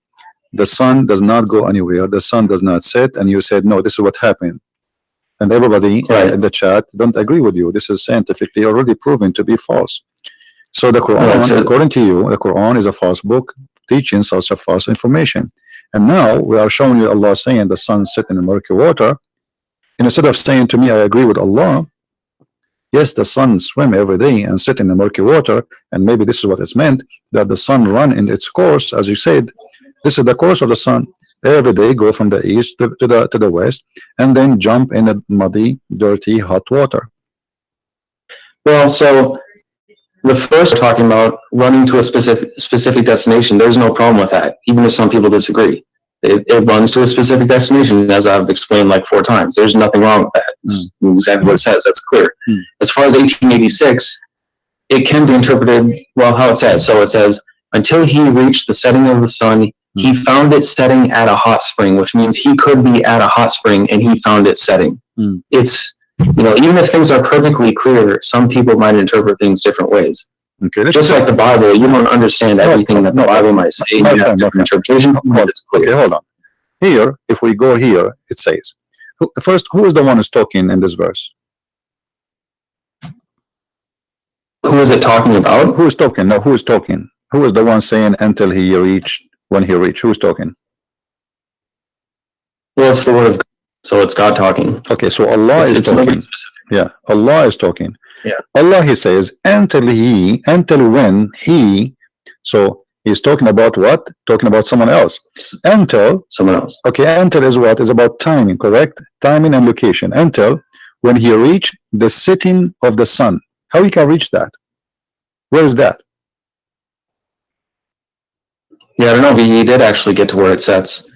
The sun does not go anywhere. The sun does not set, and you said no. This is what happened, and everybody in the chat don't agree with you. This is scientifically already proven to be false. So the Quran, according to you, the Quran is a false book teaching such a false information. And now we are showing you Allah saying the sun set in the murky water. And instead of saying to me, I agree with Allah, yes, the sun swim every day and sit in the murky water, and maybe this is what it's meant, that the sun run in its course, as you said, this is the course of the sun. Every day go from the east to the west, and then jump in the muddy, dirty, hot water. Well, so the first talking about running to a specific destination, there's no problem with that, even if some people disagree. It runs to a specific destination, as I've explained like 4 times. There's nothing wrong with that. It's exactly what it says. That's clear. As far as 1886, it can be interpreted, well, how it says. So it says, until he reached the setting of the sun, he found it setting at a hot spring, which means he could be at a hot spring and he found it setting. It's, you know, even if things are perfectly clear, some people might interpret things different ways. Okay, just like the Bible, you don't understand everything that the Bible might say. You have different interpretations, but it's clear. Okay, hold on. Here, if we go here, it says, first, who is the one who's talking in this verse? Who is it talking about? Who is talking? No, who is talking? Who is the one saying until he reached, when he reached? Who's talking? Well, it's the word of God, so it's God talking. Okay, so Allah is talking. Yeah, Allah is talking. Yeah. Allah, he says, until when he, so he's talking about what? Talking about someone else. Until someone else. Okay, until is what? Is about timing, correct? Timing and location. Until when he reached the setting of the sun. How he can reach that? Where is that? Yeah, I don't know, but he did actually get to where it sets.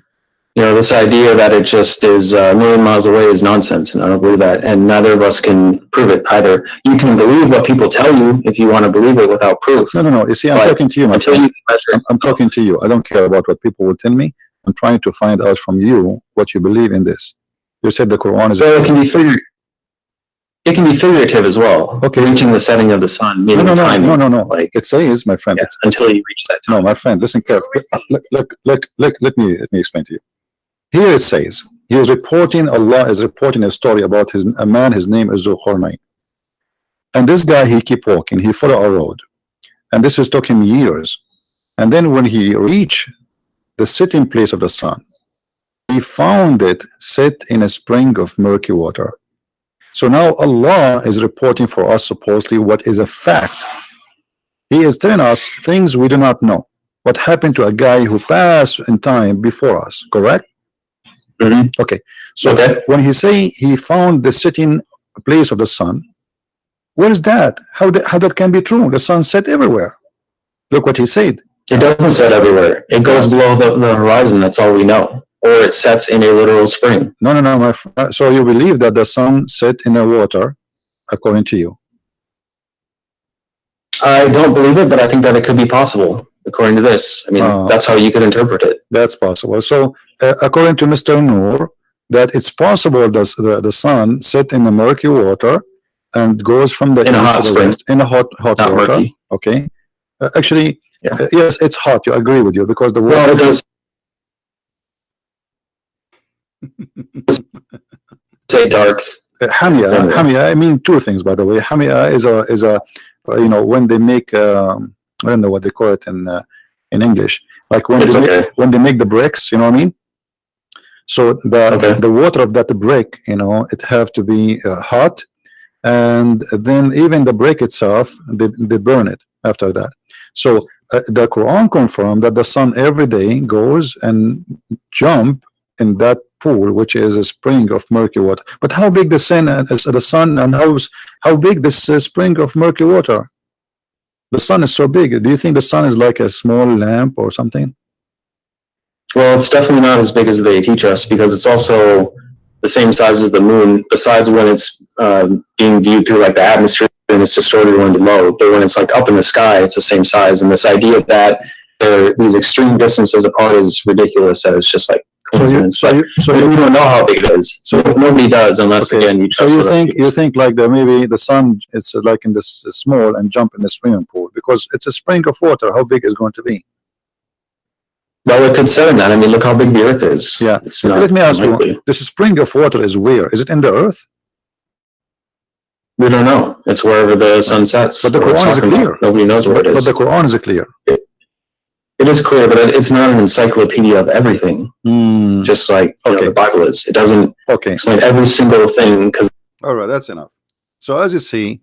You know, this idea that it just is a million miles away is nonsense, and I don't believe that, and neither of us can prove it either. You can believe what people tell you if you want to believe it without proof. No. You see, I'm talking to you, my friend. I'm talking to you. I don't care about what people will tell me. I'm trying to find out from you what you believe in this. You said the Quran is. Well, it can be figurative as well. Okay. Reaching the setting of the sun, meaning timing. No. Like it says, my friend. Yeah, until you reach that time. No, my friend, listen carefully. Look. Let me explain to you. Here it says, Allah is reporting a story about a man, his name is Zulqarnain. And this guy, he keep walking, he follow a road. and this is took him years. And then when he reached the sitting place of the sun, he found it set in a spring of murky water. So now Allah is reporting for us supposedly what is a fact. He is telling us things we do not know. What happened to a guy who passed in time before us, correct? Okay. So when he say he found the sitting place of the sun, what is that? How that can be true? The sun set everywhere. Look what he said. It doesn't set everywhere. It goes below the horizon. That's all we know. Or it sets in a literal spring. No, my friend. So you believe that the sun set in the water, according to you? I don't believe it, but I think that it could be possible, according to this. I mean, that's how you could interpret it. That's possible. So, according to Mr. Noor, that it's possible that the sun set in the murky water and goes from the in a hot spring, west, in a hot water. Murky. Okay. Actually, yes, it's hot. You agree with you because the water. Well, it does. Say dark. Hamia. I mean two things, by the way. Hamia is a you know, when they make I don't know what they call it in English, like when they make the bricks, you know what I mean? So the water of that brick, you know, it have to be hot, and then even the brick itself, they burn it after that. So the Quran confirmed that the sun every day goes and jump in that pool, which is a spring of murky water. But how big the sun and how big this spring of murky water? The sun is so big. Do you think the sun is like a small lamp or something? Well, it's definitely not as big as they teach us, because it's also the same size as the moon, besides when it's being viewed through like the atmosphere and it's distorted when below. But when it's like up in the sky, it's the same size. And this idea that these extreme distances apart is ridiculous. That it's just like coincidence. So we don't know how big it is. So nobody does, unless again you. So you think like maybe the sun it's like in this small and jump in the swimming pool because it's a spring of water. How big is it going to be? Well, it could set in that. I mean, look how big the Earth is. Yeah. Let me ask you: this spring of water is where? Is it in the Earth? We don't know. It's wherever the sun sets. But the Quran is clear. Nobody knows where it is. But the Quran is clear. It is clear, but it's not an encyclopedia of everything. Just like the Bible is. It doesn't explain every single thing. All right, that's enough. So as you see,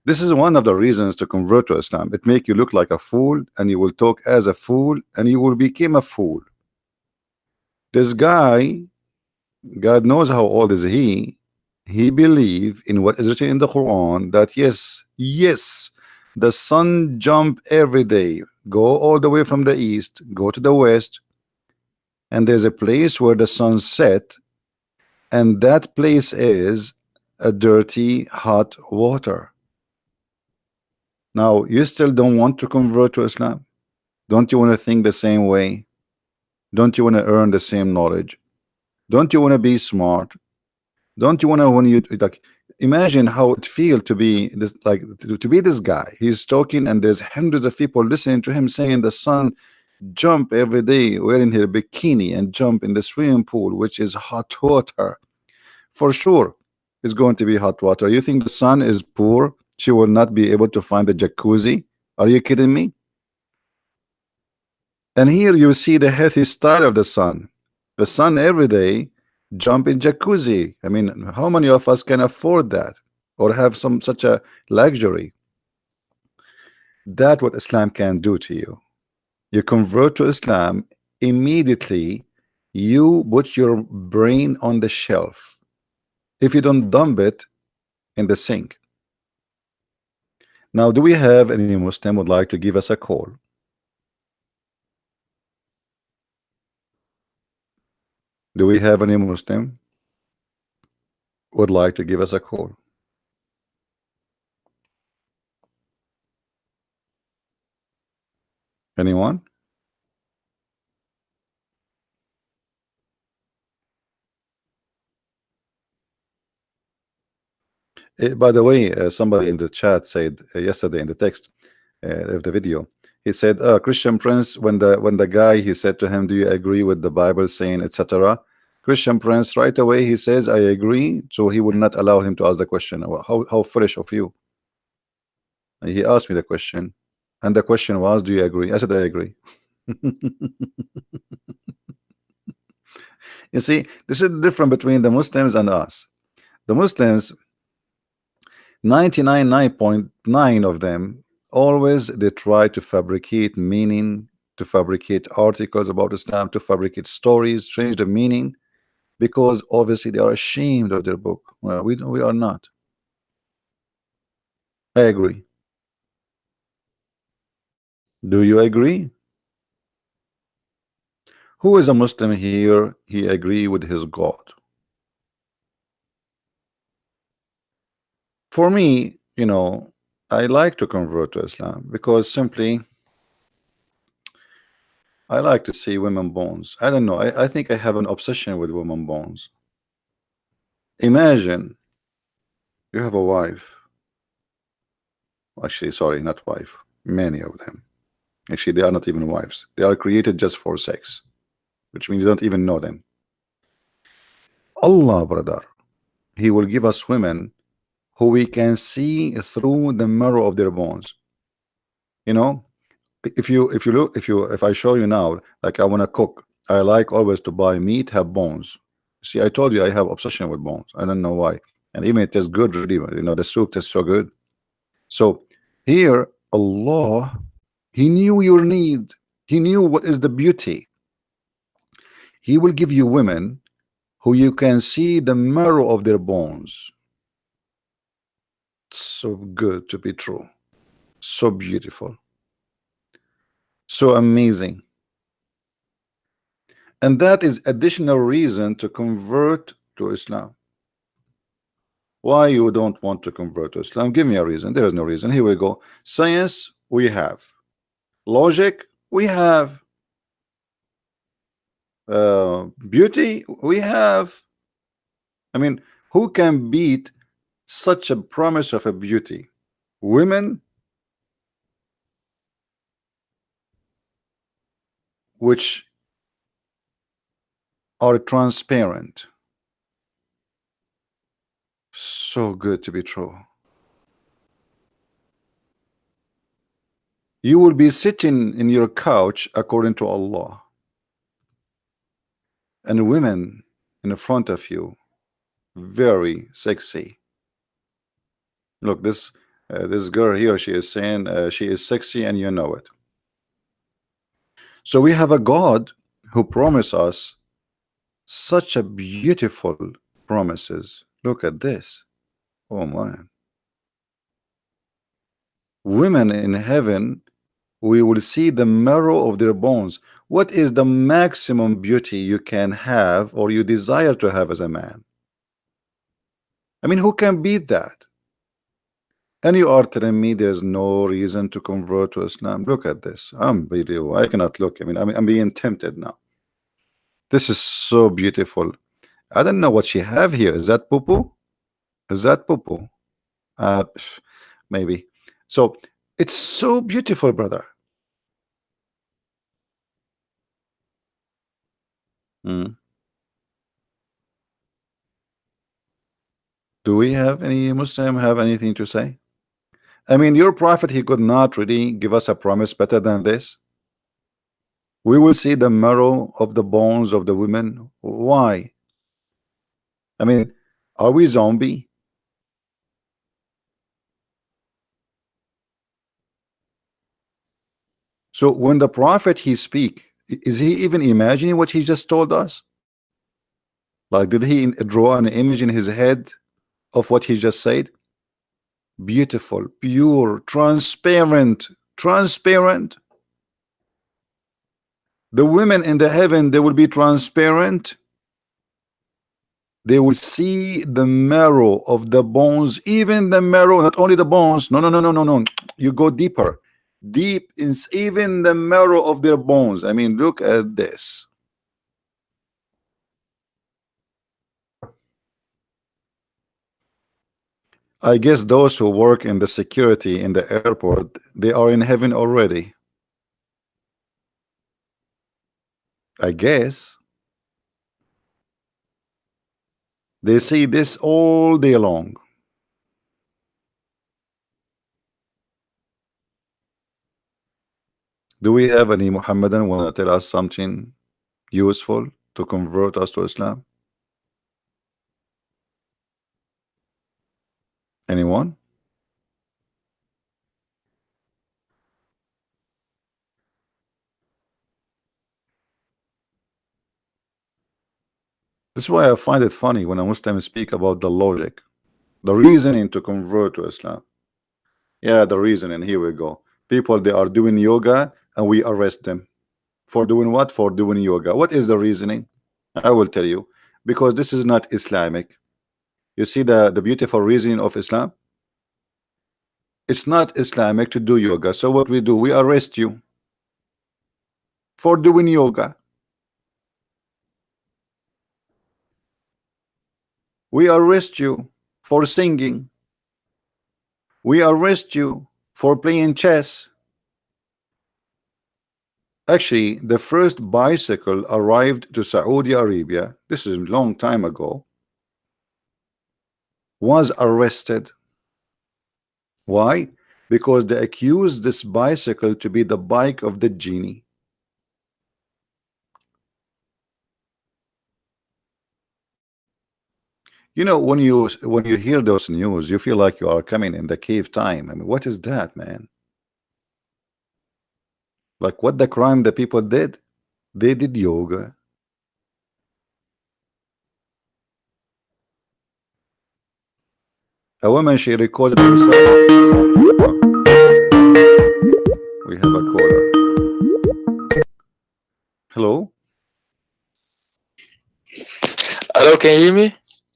this is one of the reasons to convert to Islam. It make you look like a fool, and you will talk as a fool, and you will become a fool. This guy, God knows how old is he. He believe in what is written in the Quran that yes, the sun jump every day, go all the way from the east, go to the west, and there's a place where the sun set, and that place is a dirty hot water. Now you still don't want to convert to Islam? Don't you want to think the same way? Don't you want to earn the same knowledge? Don't you want to be smart? Don't you want to, when you like, imagine how it feels to be this, like to be this guy. He's talking and there's hundreds of people listening to him saying the sun jump every day wearing her bikini and jump in the swimming pool, which is hot water. For sure it's going to be hot water. You think the sun is poor? She will not be able to find the jacuzzi? Are you kidding me? And here you see the healthy style of the sun. The sun every day jump in jacuzzi. I mean, how many of us can afford that or have such a luxury? That's what Islam can do to you. You convert to Islam, immediately you put your brain on the shelf if you don't dump it in the sink. Now, do we have any Muslim would like to give us a call? Do we have any Muslim would like to give us a call? Anyone? By the way, somebody in the chat said yesterday in the text of the video, he said, Christian Prince, when the guy, he said to him, do you agree with the Bible saying, etc. Christian Prince right away he says, I agree. So he would not allow him to ask the question. How foolish of you. He asked me the question. And the question was, do you agree? I said, I agree. You see, this is the difference between the Muslims and us. The Muslims, 99.9 of them, always they try to fabricate meaning, to fabricate articles about Islam, to fabricate stories, change the meaning, because obviously they are ashamed of their book. Well, we are not. I agree. Do you agree? Who is a Muslim here? He agree with his God. For me, you know, I like to convert to Islam because simply I like to see women bones. I don't know. I think I have an obsession with women bones. Imagine you have a wife. Actually, sorry, not wife. Many of them. Actually, they are not even wives. They are created just for sex, which means you don't even know them. Allah, brother, He will give us women who we can see through the marrow of their bones. You know, if I show you now, like I want to cook, I like always to buy meat have bones. See, I told you I have obsession with bones. I don't know why, and even it tastes good really. You know, the soup tastes so good. So here Allah, He knew your need. He knew what is the beauty. He will give you women who you can see the marrow of their bones. So good to be true, so beautiful, so amazing. And that is additional reason to convert to Islam. Why you don't want to convert to Islam? Give me a reason. There is no reason. Here we go. Science, we have. Logic, we have. Beauty, we have. I mean, who can beat such a promise of a beauty? Women which are transparent. So good to be true. You will be sitting in your couch according to Allah, and women in front of you, very sexy. Look, this girl here, she is saying she is sexy, and you know it. So we have a God who promised us such a beautiful promises. Look at this. Oh man. Women in heaven, we will see the marrow of their bones. What is the maximum beauty you can have or you desire to have as a man? I mean, who can beat that? And you are telling me there's no reason to convert to Islam? Look at this. I cannot look. I mean, I'm being tempted now. This is so beautiful. I don't know what she have here. Is that poo-poo? Is that poo-poo? Maybe. So it's so beautiful, brother. Hmm. Do we have any Muslim have anything to say? I mean, your prophet, he could not really give us a promise better than this. We will see the marrow of the bones of the women. Why? I mean, are we zombie? So when the prophet he speak, is he even imagining what he just told us? Like, did he draw an image in his head of what he just said? Beautiful, pure, transparent. The women in the heaven, they will be transparent. They will see the marrow of the bones, even the marrow, not only the bones. No. You go deeper. Deep is even the marrow of their bones. I mean, look at this. I guess those who work in the security in the airport, they are in heaven already. I guess. They see this all day long. Do we have any Muhammadan want to tell us something useful to convert us to Islam? Anyone? This is why I find it funny when a Muslim speak about the logic, the reasoning to convert to Islam. Yeah, the reasoning, here we go. People, they are doing yoga and we arrest them. For doing what? For doing yoga. What is the reasoning? I will tell you. Because this is not Islamic. You see the beautiful reasoning of Islam? It's not Islamic to do yoga. So what we do? We arrest you for doing yoga. We arrest you for singing. We arrest you for playing chess. Actually, the first bicycle arrived to Saudi Arabia, this is a long time ago, was arrested. Why? Because they accused this bicycle to be the bike of the genie. You know, when you hear those news, you feel like you are coming in the cave time. I mean, what is that, man? Like, what the crime the people did? They did yoga. A woman, she recorded herself. We have a caller. Hello? Hello, can you hear me?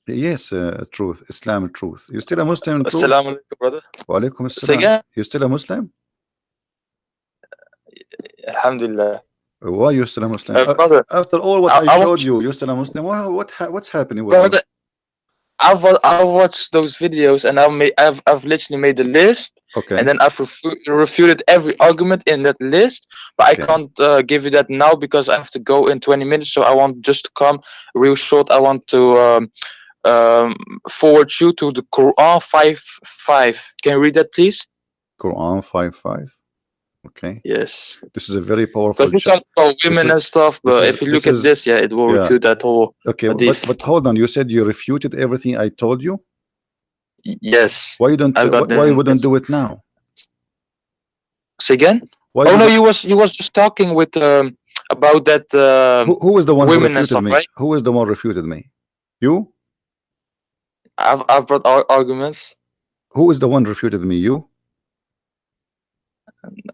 Yes, truth, Islam, truth. You still a Muslim? Truth? Assalamu alaikum, brother. Wa alaikum Say assalam. again? You still a Muslim? Alhamdulillah. Why you still a Muslim? Brother, After all what I I showed watched- you, you're still a Muslim. What's happening with brother, you? I watched those videos and I've literally made a list Okay. and then I've refuted every argument in that list, but Okay. I can't give you that now because I have to go in 20 minutes. So I want just to come real short. I want to forward you to the Quran 5:5. Can you read that, please? Quran 5:5. Okay. Yes. This is a very powerful Because we chapter. talk about women is- and stuff, but if you look at this, yeah, it will yeah. refute that whole. Okay, Hadith. but hold on. You said you refuted everything I told you. Yes. Why you don't? I've got Why you them. wouldn't do it now? Say again? Why? Oh no, wouldn't- he was just talking with about that who is the one who women and refuted stuff, me? right? Who is the one refuted me? You? I've brought arguments. Who is the one refuted me? You?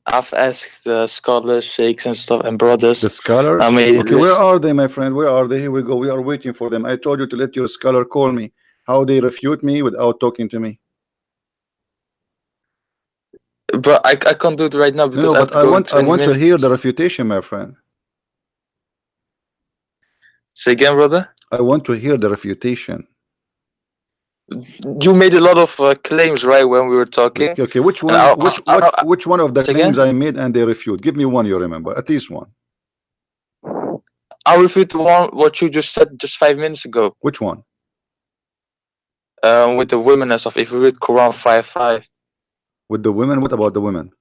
I've asked scholars, sheikhs and stuff and brothers. The scholars? I made a Okay, where list. are they, my friend? Where are they? Here we go. We are waiting for them. I told you to let your scholar call me. How they refute me without talking to me? But I can't do it right now because No, I have but to I go in want 20 to hear the minutes. refutation, my friend. Say again, brother. I want to hear the refutation. You made a lot of claims right when we were talking. Okay, which one? I'll- Which one of the Say claims again? I made and they refute? Give me one you remember, at least one. I'll refute the one what you just said just 5 minutes ago. Which one? With the women and stuff. If you read Quran 5:5. With the women? What about the women?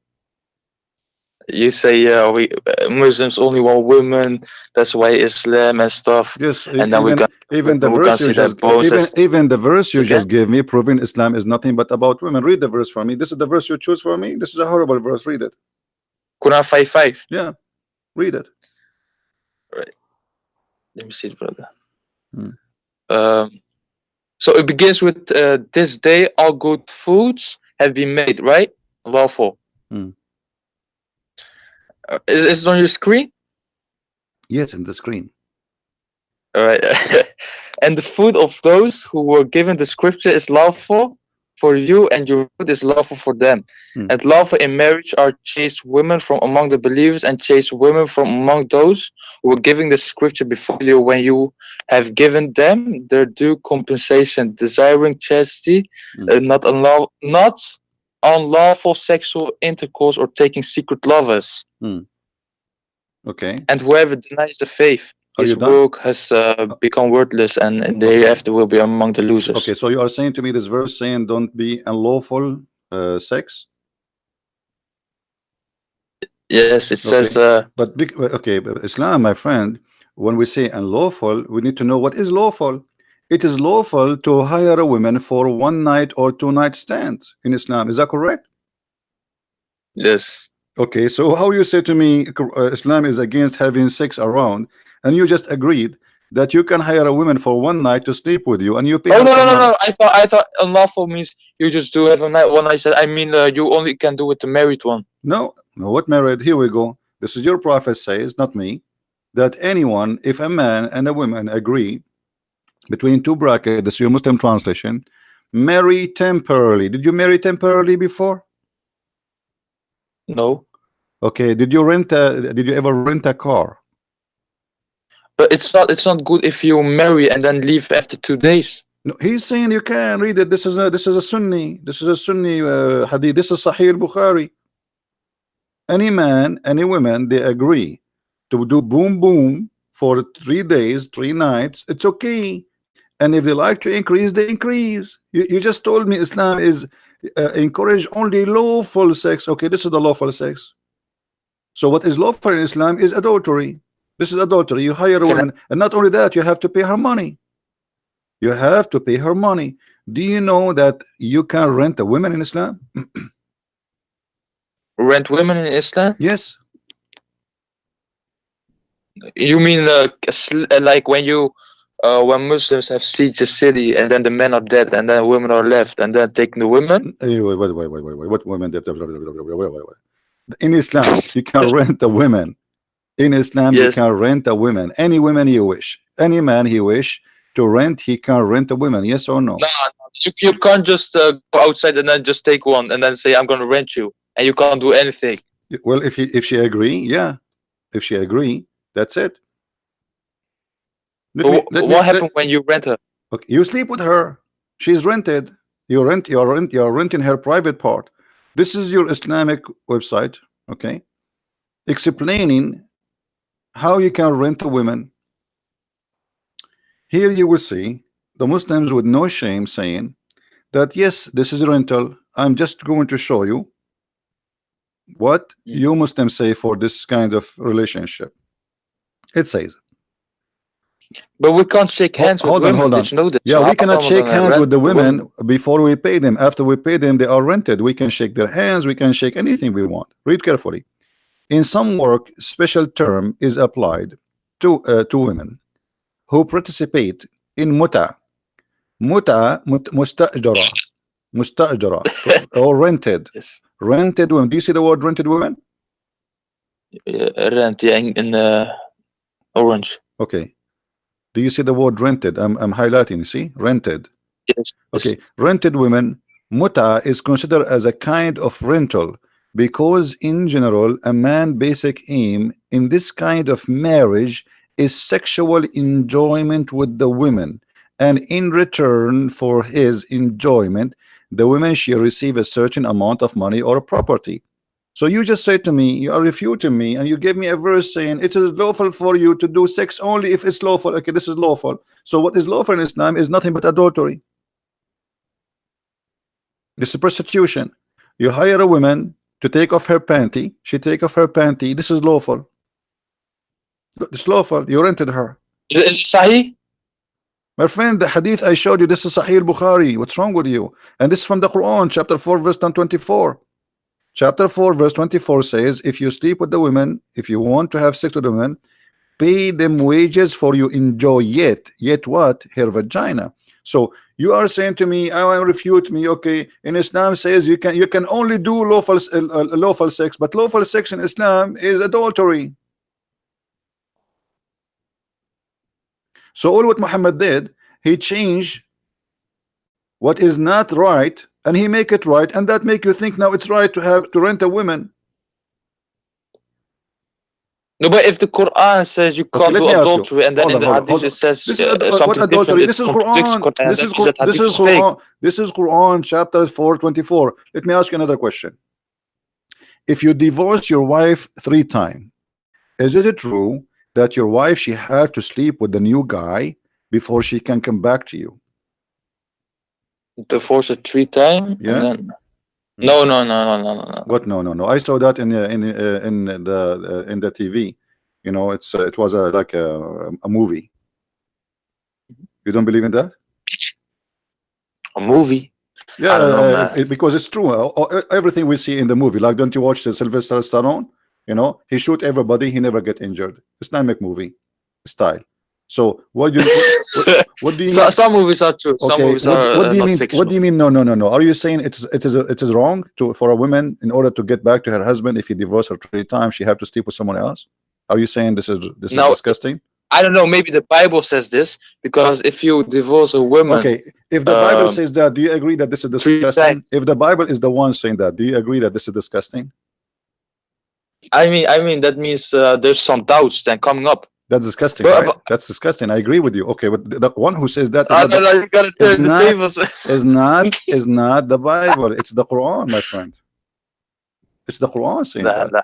You say we Muslims only want women. That's why Islam and stuff. Yes, And then even the we verse can you see that just both as- even the verse you Okay. just gave me, proving Islam is nothing but about women. Read the verse for me. This is the verse you choose for me. This is a horrible verse. Read it. Quran 5:5. Yeah, read it. Let me see it, brother. Hmm. So it begins with this day all good foods have been made, right? Lawful. Hmm. Is it on your screen? Yes, in the screen. All right. And the food of those who were given the scripture is lawful for you, and your food is lawful for them. Hmm. And lawful in marriage are chaste women from among the believers, and chaste women from among those who were giving the scripture before you, when you have given them their due compensation, desiring chastity, Hmm. not unlawful sexual intercourse or taking secret lovers. Okay. And whoever denies the faith, Are his you done? work has become worthless, and the hereafter will be among the losers. Okay, so you are saying to me this verse saying don't be unlawful sex? Yes, it says But okay, but Islam, my friend, when we say unlawful, we need to know what is lawful. It is lawful to hire a woman for 1 night or 2 night stands in Islam. Is that correct? yes. Okay, so how you say to me Islam is against having sex around, and you just agreed that you can hire a woman for 1 night to sleep with you, and you pay Oh her no, some no, no, money? no. I thought unlawful means you just do have a night one night stand. I mean, you only can do with the married one. No, no. What married? Here we go. This is your prophet says, not me, that anyone, if a man and a woman agree between two brackets, this is your Muslim translation, marry temporarily. Did you marry temporarily before? No, Okay. Did you rent a? Did you ever rent a car? but it's not good if you marry and then leave after 2 days. No, he's saying you can read it. This is a Sunni. This is a Sunni hadith. This is Sahih Bukhari. Any man, any woman, they agree to do boom boom for 3 days, 3 nights. It's okay. And if they like to increase, they increase. You just told me Islam is encourage only lawful sex. Okay, this is the lawful sex. So what is lawful in Islam is adultery. This is adultery. You hire a woman, and not only that, you have to pay her money. You have to pay her money. Do you know that you can rent a woman in Islam? Rent women in Islam? Yes. You mean like when Muslims have sieged a city and then the men are dead and then women are left and then taking the women? Wait. What women? In Islam, you can rent a woman. In Islam, Yes. you can rent a woman. Any woman you wish. Any man he wish to rent, he can rent a woman. Yes or no? No, you can't just go outside and then just take one and then say I'm gonna rent you and you can't do anything. Well, if she agree, yeah. If she agree, that's it. What happened when you rent her? Okay, you sleep with her. She's rented. You're renting her private part. This is your Islamic website, okay? Explaining how you can rent a woman. Here you will see the Muslims with no shame saying that yes, this is rental. I'm just going to show you what you Muslims say for this kind of relationship. It says, but we can't shake hands with women. Did you know this? Yeah, we cannot shake hands with the women women. before we pay them. After we pay them, they are rented. We can shake their hands. We can shake anything we want. Read carefully. In some work, special term is applied to women who participate in muta. Muta, mustajara, or rented. Yes. Rented women. Do you see the word rented women? Rent, yeah, in orange. Okay. Do you see the word rented? I'm highlighting. You see, rented. Yes. Okay, rented women. Muta is considered as a kind of rental because, in general, a man's basic aim in this kind of marriage is sexual enjoyment with the women, and in return for his enjoyment, the women shall receive a certain amount of money or property. So you just say to me, you are refuting me, and you give me a verse saying it is lawful for you to do sex only if it's lawful. Okay, this is lawful. So what is lawful in Islam is nothing but adultery. This is prostitution. You hire a woman to take off her panty. She take off her panty. This is lawful. It's lawful. You rented her. Is it Sahih? My friend, the hadith I showed you, this is Sahih Bukhari. What's wrong with you? And this is from the Quran, chapter 4, verse 24. Chapter 4, verse 24 says, if you sleep with the women, if you want to have sex with the women, pay them wages for you enjoy yet what? Her vagina. So you are saying to me, I will refute me. Okay, in Islam says you can only do lawful sex, but lawful sex in Islam is adultery. So all what Muhammad did, he changed what is not right and he make it right, and that make you think now it's right to rent a woman. No, but if the Quran says you can't do adultery, and then in the hadith it says this is something adultery. different, This is Quran. This is Quran, chapter 4:24. Let me ask you another question. If you divorce your wife 3 times, is it true that your wife she have to sleep with the new guy before she can come back to you? Divorce it 3 times, Yeah. and then No, no, no, no, no, no, no. What? No, no, no. I saw that in the TV. You know, it was like a movie. You don't believe in that? A movie? Yeah, I don't know, man. because it's true. Everything we see in the movie, like, don't you watch the Sylvester Stallone? You know, he shoot everybody, he never get injured. Islamic movie style. So what do you what do you mean? Some movies are true. Some Okay, movies are what do you not mean? fictional. What do you mean? No, no, no, no. Are you saying it is wrong for a woman, in order to get back to her husband, if he divorced her 3 times, she have to sleep with someone else? Are you saying this is No. disgusting? I don't know. Maybe the Bible says this, because if you divorce a woman, Okay, if the Bible says that, do you agree that this is 3 disgusting? times. If the Bible is the one saying that, do you agree that this is disgusting? I mean that means there's some doubts then coming up. That's disgusting, But- right? That's disgusting. I agree with you. Okay, but the one who says that I don't know, you gotta turn the not- tables. is not the Bible. It's the Quran, my friend. It's the Quran saying Nah, that. nah.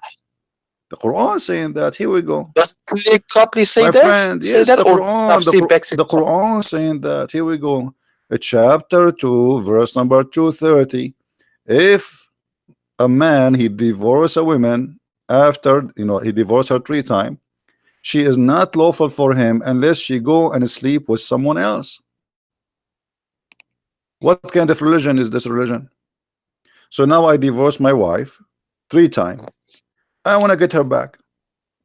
The Quran saying that. Here we go. Does clear cutly say My that? friend, Say yes, that, the or Quran, the, tafsir Qur- basic? the Quran saying that. Here we go. Chapter 2, verse number 230. If a man, he divorced a woman after, he divorced her 3 times, she is not lawful for him unless she go and sleep with someone else. What kind of religion is this religion? So now I divorced my wife 3 times. I want to get her back.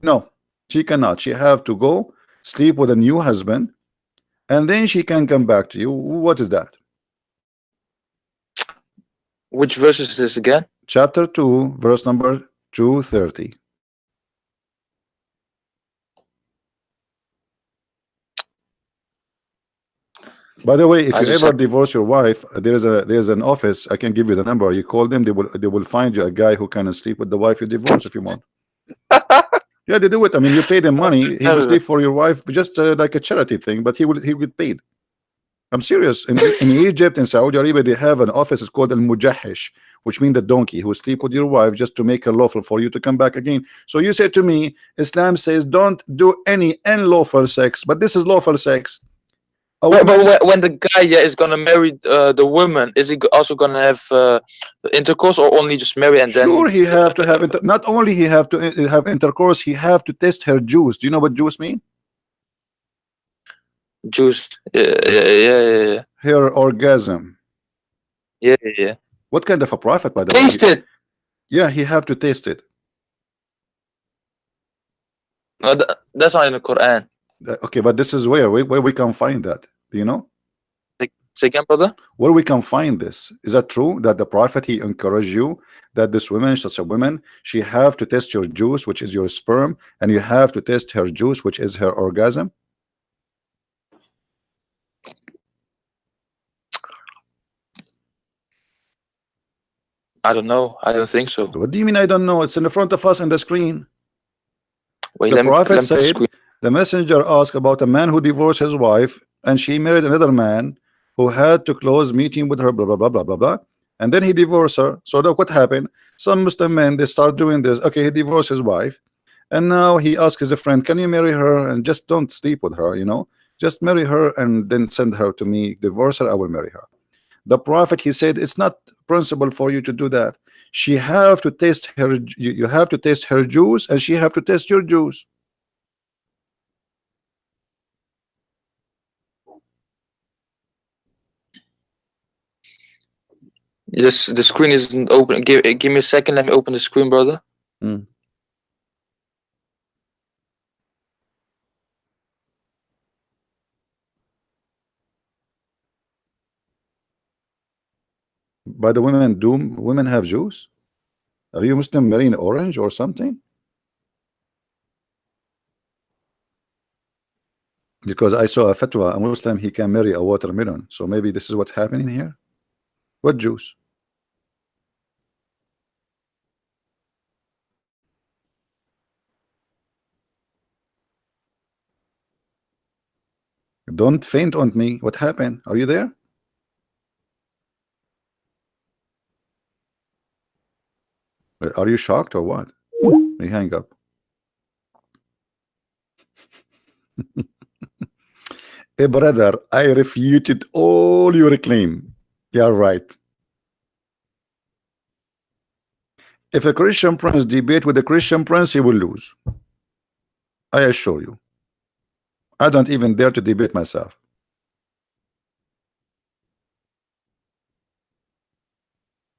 No, she cannot. She have to go sleep with a new husband, and then she can come back to you. What is that? Which verse is this again? Chapter 2, verse number 230. By the way, if I you just ever said- divorce your wife, there's an office. I can give you the number. You call them, they will find you a guy who can sleep with the wife you divorce if you want. Yeah, they do it. I mean, you pay them money. He will sleep for your wife, just like a charity thing, but he will get paid. I'm serious. In Egypt, in Saudi Arabia, they have an office. It's called al-mujahish, which means the donkey who sleep with your wife just to make her lawful for you to come back again. So you say to me, Islam says don't do any unlawful sex, but this is lawful sex. But when the guy is gonna marry the woman, is he also gonna have intercourse, or only just marry and then? Sure, he have to have not only he have to have intercourse, he have to test her juice. Do you know what juice mean? Juice. Yeah. Her orgasm. Yeah. What kind of a prophet, by the way? Taste it. Yeah, he have to taste it. No, that's not in the Quran. Okay, but this is where we can find that. Do you know? Say again, brother. Where we can find this? Is that true that the prophet he encouraged you that this woman, such a woman, she have to test your juice, which is your sperm, and you have to test her juice, which is her orgasm? I don't know. I don't think so. What do you mean I don't know? It's in the front of us on the screen. Wait, The let me prophet said screen. the messenger asked about a man who divorced his wife and she married another man who had to close meeting with her, blah blah blah blah blah blah, and then he divorced her. So look what happened. Some Muslim men, they start doing this. Okay, he divorced his wife, and now he asks his friend, can you marry her and just don't sleep with her, just marry her and then send her to me. Divorce her, I will marry her. The prophet, he said, it's not principle for you to do that. She have to taste her, you have to taste her juice, and she have to taste your juice. Yes, the screen isn't open. Give me a second. Let me open the screen, brother. By the women, do women have juice? Are you Muslim marrying orange or something? Because I saw a fatwa, a Muslim, he can marry a watermelon. So maybe this is what's happening here. What juice? Don't faint on me. What happened? Are you there? Are you shocked or what? You hang up. Hey brother, I refuted all your claim. You're right. If a Christian prince debate with a Christian prince, he will lose. I assure you. I don't even dare to debate myself.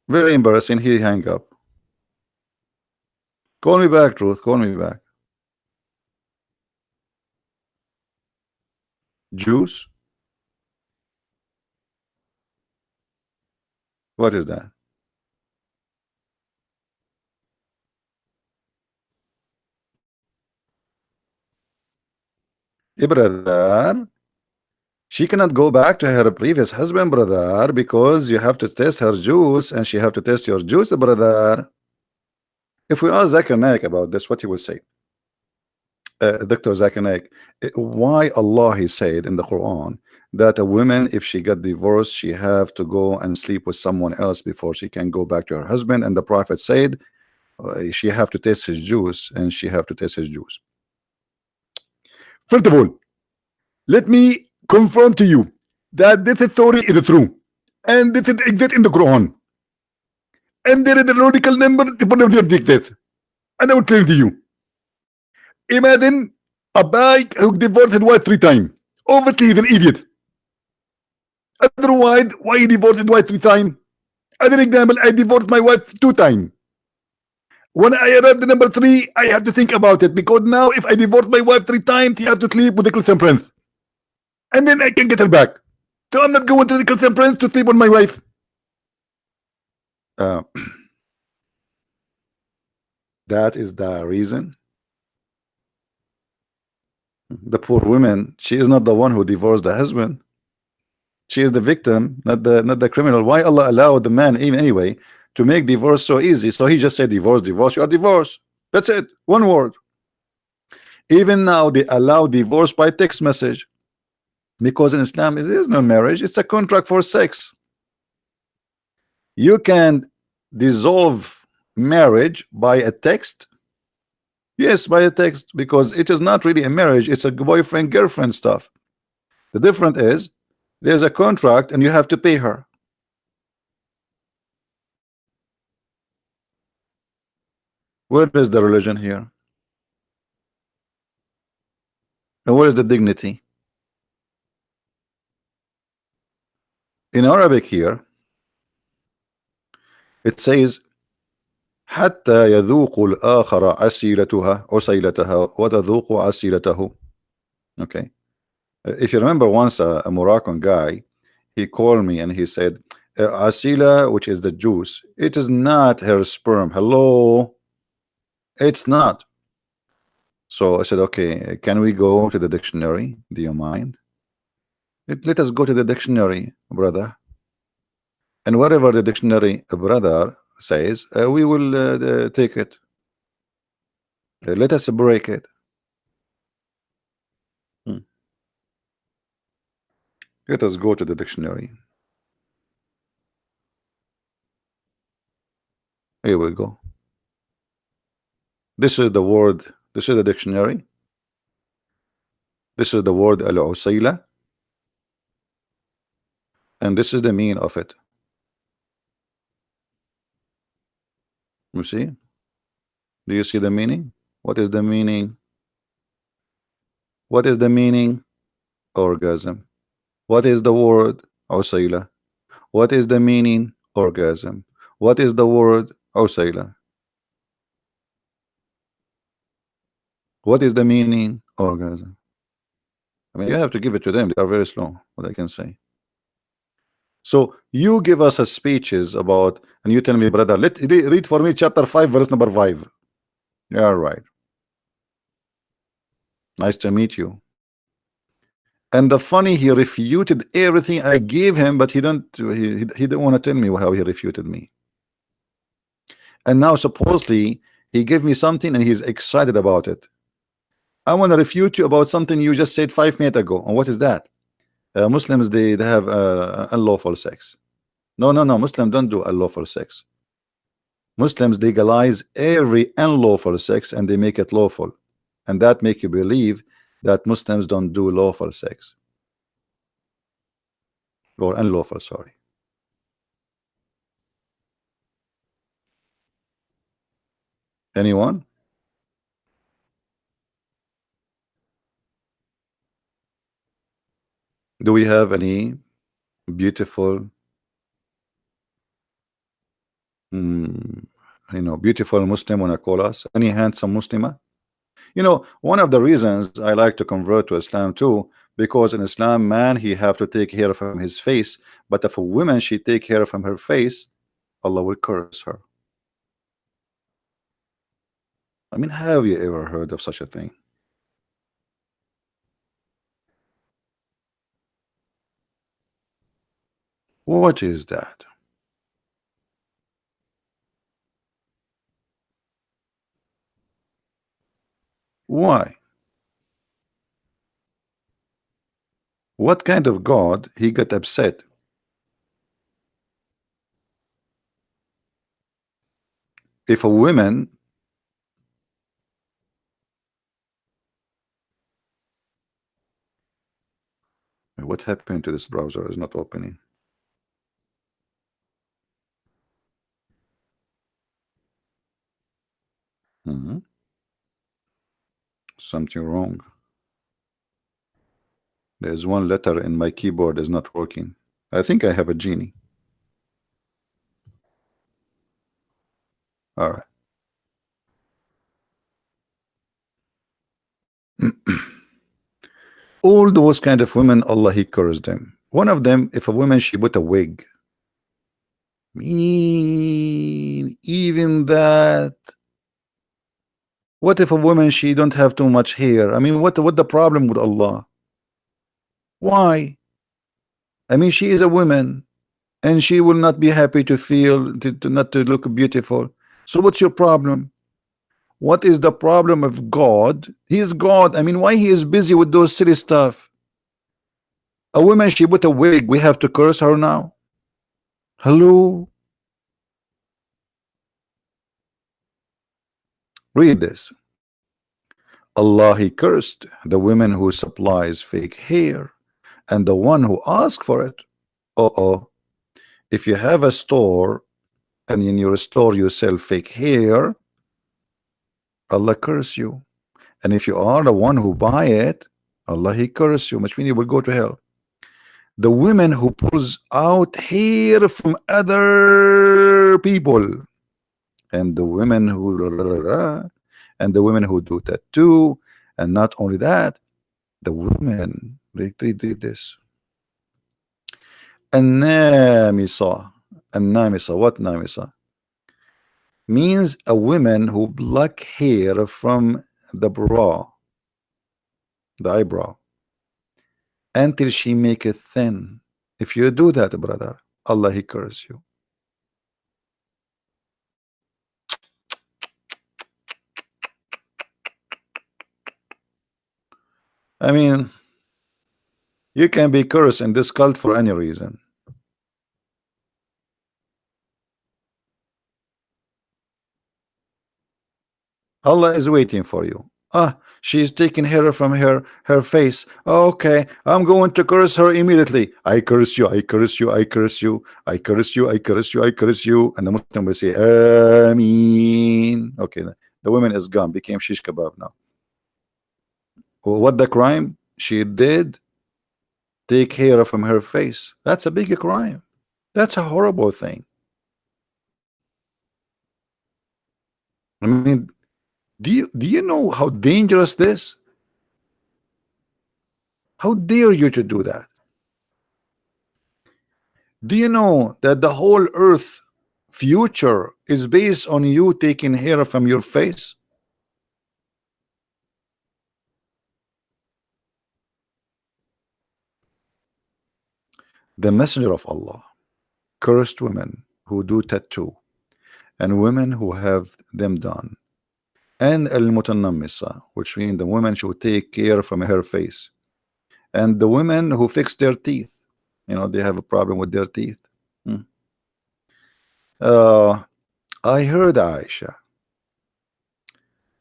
Very embarrassing. He hang up. Call me back, Truth. Call me back. Juice? What is that? Brother, she cannot go back to her previous husband, brother, because you have to test her juice and she have to test your juice, brother. If we ask Zakir Naik about this, what he will say? Dr. Zakir Naik, why Allah he said in the Quran that a woman, if she got divorced, she have to go and sleep with someone else before she can go back to her husband, and the Prophet said she have to taste his juice and she have to taste his juice. First of all, let me confirm to you that this story is true, and this is exact in the Quran, and there is a logical number to this, and I will claim to you. Imagine a guy who divorced his wife 3 times. Obviously, he's an idiot. Otherwise, why he divorced his wife 3 times? As an example, I divorced my wife 2 times. When I arrived at number 3, I have to think about it, because now if I divorce my wife 3 times, he has to sleep with the Christian prince, and then I can get her back. So I'm not going to the Christian prince to sleep on my wife. That is the reason. The poor woman, she is not the one who divorced the husband. She is the victim, not the criminal. Why Allah allowed the man even anyway to make divorce so easy? So he just said divorce, divorce, you are divorced. That's it. One word. Even now they allow divorce by text message, because in Islam there is no marriage, it's a contract for sex. You can dissolve marriage by a text. Yes, by a text, because it is not really a marriage, it's a boyfriend girlfriend stuff. The difference is there's a contract and you have to pay her. Where is the religion here? And where is the dignity? In Arabic here it says حتى يذوق الآخر عسيلتها وتذوق عسيلته. Okay, if you remember, once a Moroccan guy, he called me and he said asila, which is the juice, it is not her sperm. Hello, it's not. So I said, okay, can we go to the dictionary? Do you mind? Let us go to the dictionary, brother, and whatever the dictionary, brother, says, we will take it. Let us break it. Let us go to the dictionary. Here we go. This is the word. This is the dictionary. This is the word al-usayla, and this is the meaning of it. You see? Do you see the meaning? What is the meaning? What is the meaning? Orgasm. What is the word? Usayla. What is the meaning? Orgasm. What is the word? Usayla. What is the meaning? Orgasm. I mean, you have to give it to them. They are very slow. What I can say. So you give us a speeches about, and you tell me, brother, read for me chapter 5, verse number 5. Yeah, right. Nice to meet you. And the funny, he refuted everything I gave him, but he didn't want to tell me how he refuted me. And now supposedly he gave me something and he's excited about it. I want to refute you about something you just said 5 minutes ago. And what is that? Muslims, they have unlawful sex. No, Muslims don't do unlawful sex. Muslims legalize every unlawful sex and they make it lawful, and that make you believe that Muslims don't do lawful sex or unlawful. Sorry. Anyone? Do we have any beautiful, beautiful Muslim wanna call us? Any handsome Muslima? One of the reasons I like to convert to Islam too, because in Islam, man, he have to take care from his face, but if a woman she take care from her face, Allah will curse her. I mean, have you ever heard of such a thing? What is that? Why? What kind of God he got upset? If a woman, what happened to this browser is not opening? Something wrong. There's one letter in my keyboard is not working. I think I have a genie. All right. All those kind of women, Allah he cursed them. One of them, if a woman she put a wig, even that. What if a woman she don't have too much hair? I mean, what the problem with Allah? Why? I mean, she is a woman, and she will not be happy to feel to not to look beautiful. So what's your problem? What is the problem of God? He is God. I mean, why he is busy with those silly stuff? A woman she put a wig, we have to curse her now? Hello? Read this. Allah he cursed the women who supplies fake hair and the one who asks for it. If you have a store and in your store you sell fake hair, Allah curse you. And if you are the one who buy it, Allah he curse you, which means you will go to hell. The women who pulls out hair from other people, and the women who do tattoo, and not only that, the women read this. An-namisa. What namisa? Means a woman who pluck hair from the brow, the eyebrow, until she make it thin. If you do that, brother, Allah he curse you. I mean, you can be cursed in this cult for any reason. Allah is waiting for you. She is taking hair from her face. Okay, I'm going to curse her immediately. I curse you, I curse you, I curse you, I curse you, I curse you, I curse you. And the Muslim will say, Ameen. Okay, the woman is gone, became shish kebab now. What the crime? She did take hair from her face. That's a big crime. That's a horrible thing. I mean, do you know how dangerous this? How dare you to do that? Do you know that the whole earth future is based on you taking hair from your face? The messenger of Allah cursed women who do tattoo and women who have them done, and al-mutanammisa, which means the women should take care from her face, and the women who fix their teeth. They have a problem with their teeth. I heard Aisha,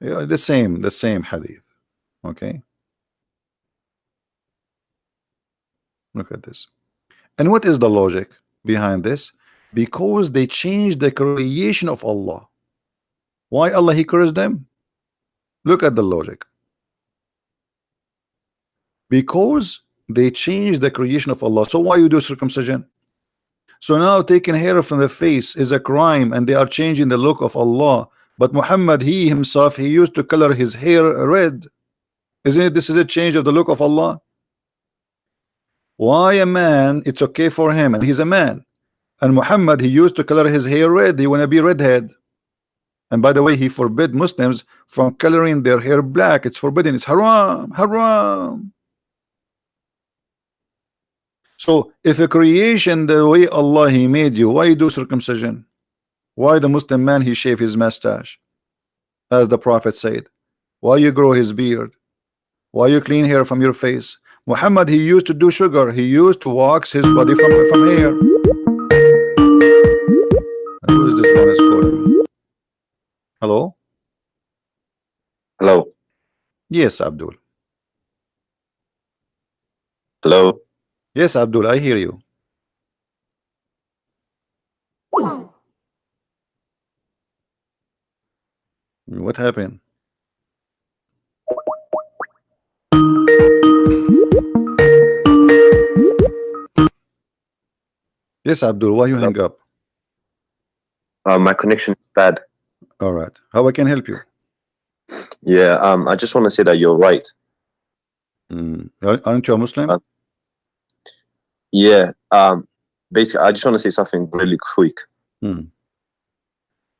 the same hadith. Okay, look at this. And what is the logic behind this? Because they changed the creation of Allah. Why Allah he cursed them? Look at the logic. Because they changed the creation of Allah. So why you do circumcision? So now taking hair from the face is a crime, and they are changing the look of Allah. But Muhammad, he himself, he used to color his hair red. Isn't it? This is a change of the look of Allah. Why a man, it's okay for him, and he's a man. And Muhammad, he used to color his hair red. He want to be redhead. And by the way, he forbid Muslims from coloring their hair black. It's forbidden. It's haram, haram. So if a creation the way Allah he made you, why you do circumcision? Why the Muslim man he shave his mustache, as the Prophet said? Why you grow his beard? Why you clean hair from your face? Muhammad, he used to do sugar. He used to wax his body from hair. And who is this one is calling me? Hello? Hello. Yes, Abdul. Hello. Yes, Abdul, I hear you. What happened? Yes, Abdul, why you hang up? My connection is bad. All right. How I can help you? Yeah. I just want to say that you're right. Aren't you a Muslim? Yeah. Basically, I just want to say something really quick.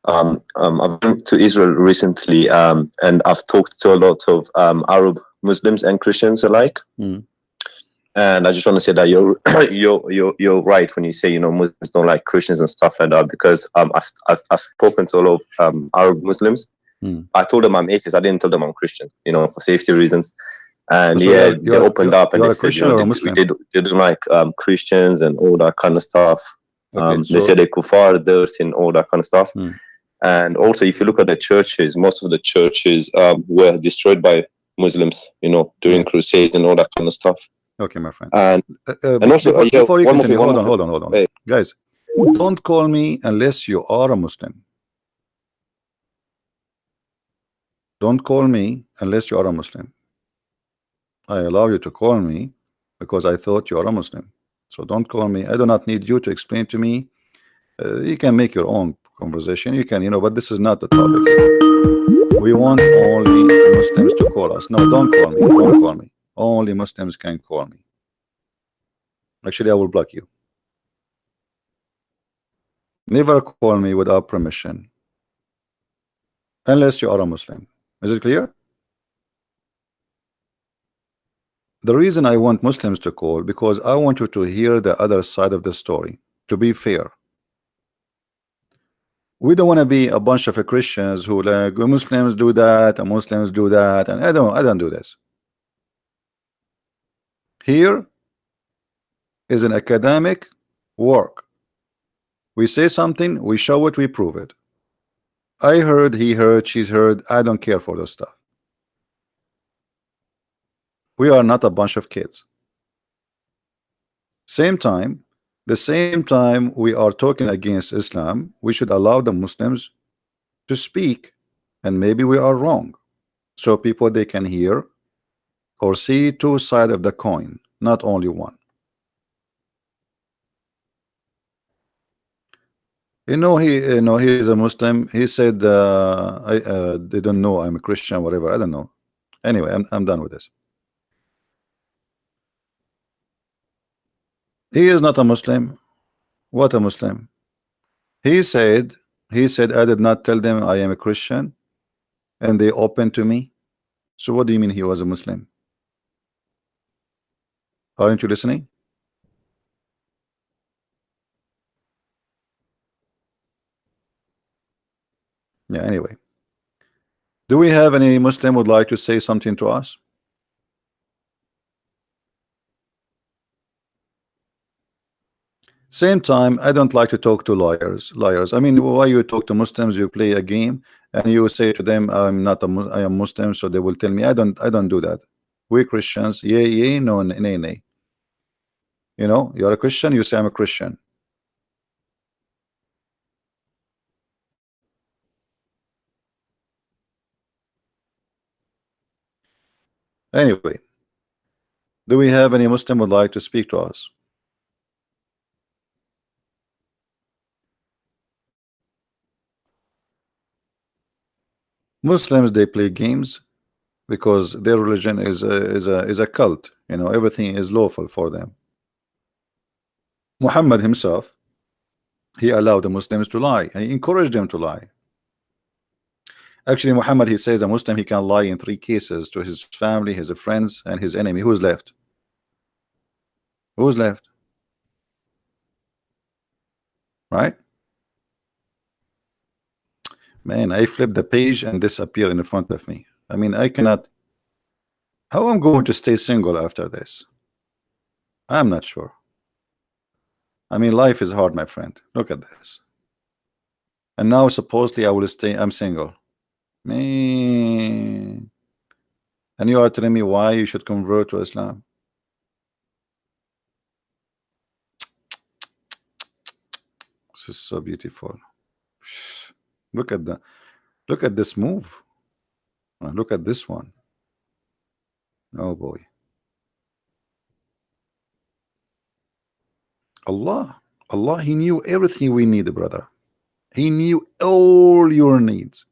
I've been to Israel recently, and I've talked to a lot of Arab Muslims and Christians alike. And I just want to say that you're right when you say, you know, Muslims don't like Christians and stuff like that, because I've spoken to a lot of Arab Muslims. I told them I'm atheist. I didn't tell them I'm Christian, you know, for safety reasons. And So yeah, they opened up and they said, you know, they didn't like Christians and all that kind of stuff. They said they kuffar, dirt, and all that kind of stuff. And also, if you look at the churches, most of the churches were destroyed by Muslims, you know, during crusades and all that kind of stuff. Okay, my friend. And also, before you continue, hold more on. Hey. Guys, don't call me unless you are a Muslim. Don't call me unless you are a Muslim. I allow you to call me because I thought you are a Muslim. So don't call me. I do not need you to explain to me. You can make your own conversation. You can, you know, but this is not the topic here. We want only Muslims to call us. No, don't call me. Don't call me. Only Muslims can call me. Actually, I will block you. Never call me without permission unless you are a Muslim. Is it clear? The reason I want Muslims to call, because I want you to hear the other side of the story, to be fair. We don't want to be a bunch of Christians who like Muslims do that and Muslims do that, and I don't do this. Here is an academic work. We say something, we show it, we prove it. I heard, he heard, she's heard. I don't care for those stuff. We are not a bunch of kids. The same time we are talking against Islam, we should allow the Muslims to speak, and maybe we are wrong, so people they can hear or see two sides of the coin, not only one. He is a Muslim. He said they don't know I'm a Christian, whatever. I don't know. Anyway, I'm done with this. He is not a Muslim. What a Muslim? He said I did not tell them I am a Christian, and they opened to me. So what do you mean he was a Muslim? Aren't you listening? Yeah, anyway. Do we have any Muslim would like to say something to us? Same time, I don't like to talk to liars. I mean, why you talk to Muslims? You play a game and you say to them, I am Muslim, so they will tell me I don't do that. We Christians, yay, no, nay. You know, you're a Christian, you say I'm a Christian. Anyway, do we have any Muslim would like to speak to us? Muslims, they play games because their religion is a cult. You know, everything is lawful for them. Muhammad himself, he allowed the Muslims to lie. He encouraged them to lie. Actually, Muhammad, he says a Muslim, he can lie in 3 cases: to his family, his friends, and his enemy. Who's left? Who's left? Right? Man, I flip the page and this appear in front of me. I mean, I cannot. How I'm going to stay single after this? I'm not sure. I mean, life is hard, my friend. Look at this. And now supposedly I will stay. I'm single. Man. And you are telling me why you should convert to Islam? This is so beautiful. Look at this move. Look at this one. Oh boy. Allah, he knew everything we need, brother. He knew all your needs.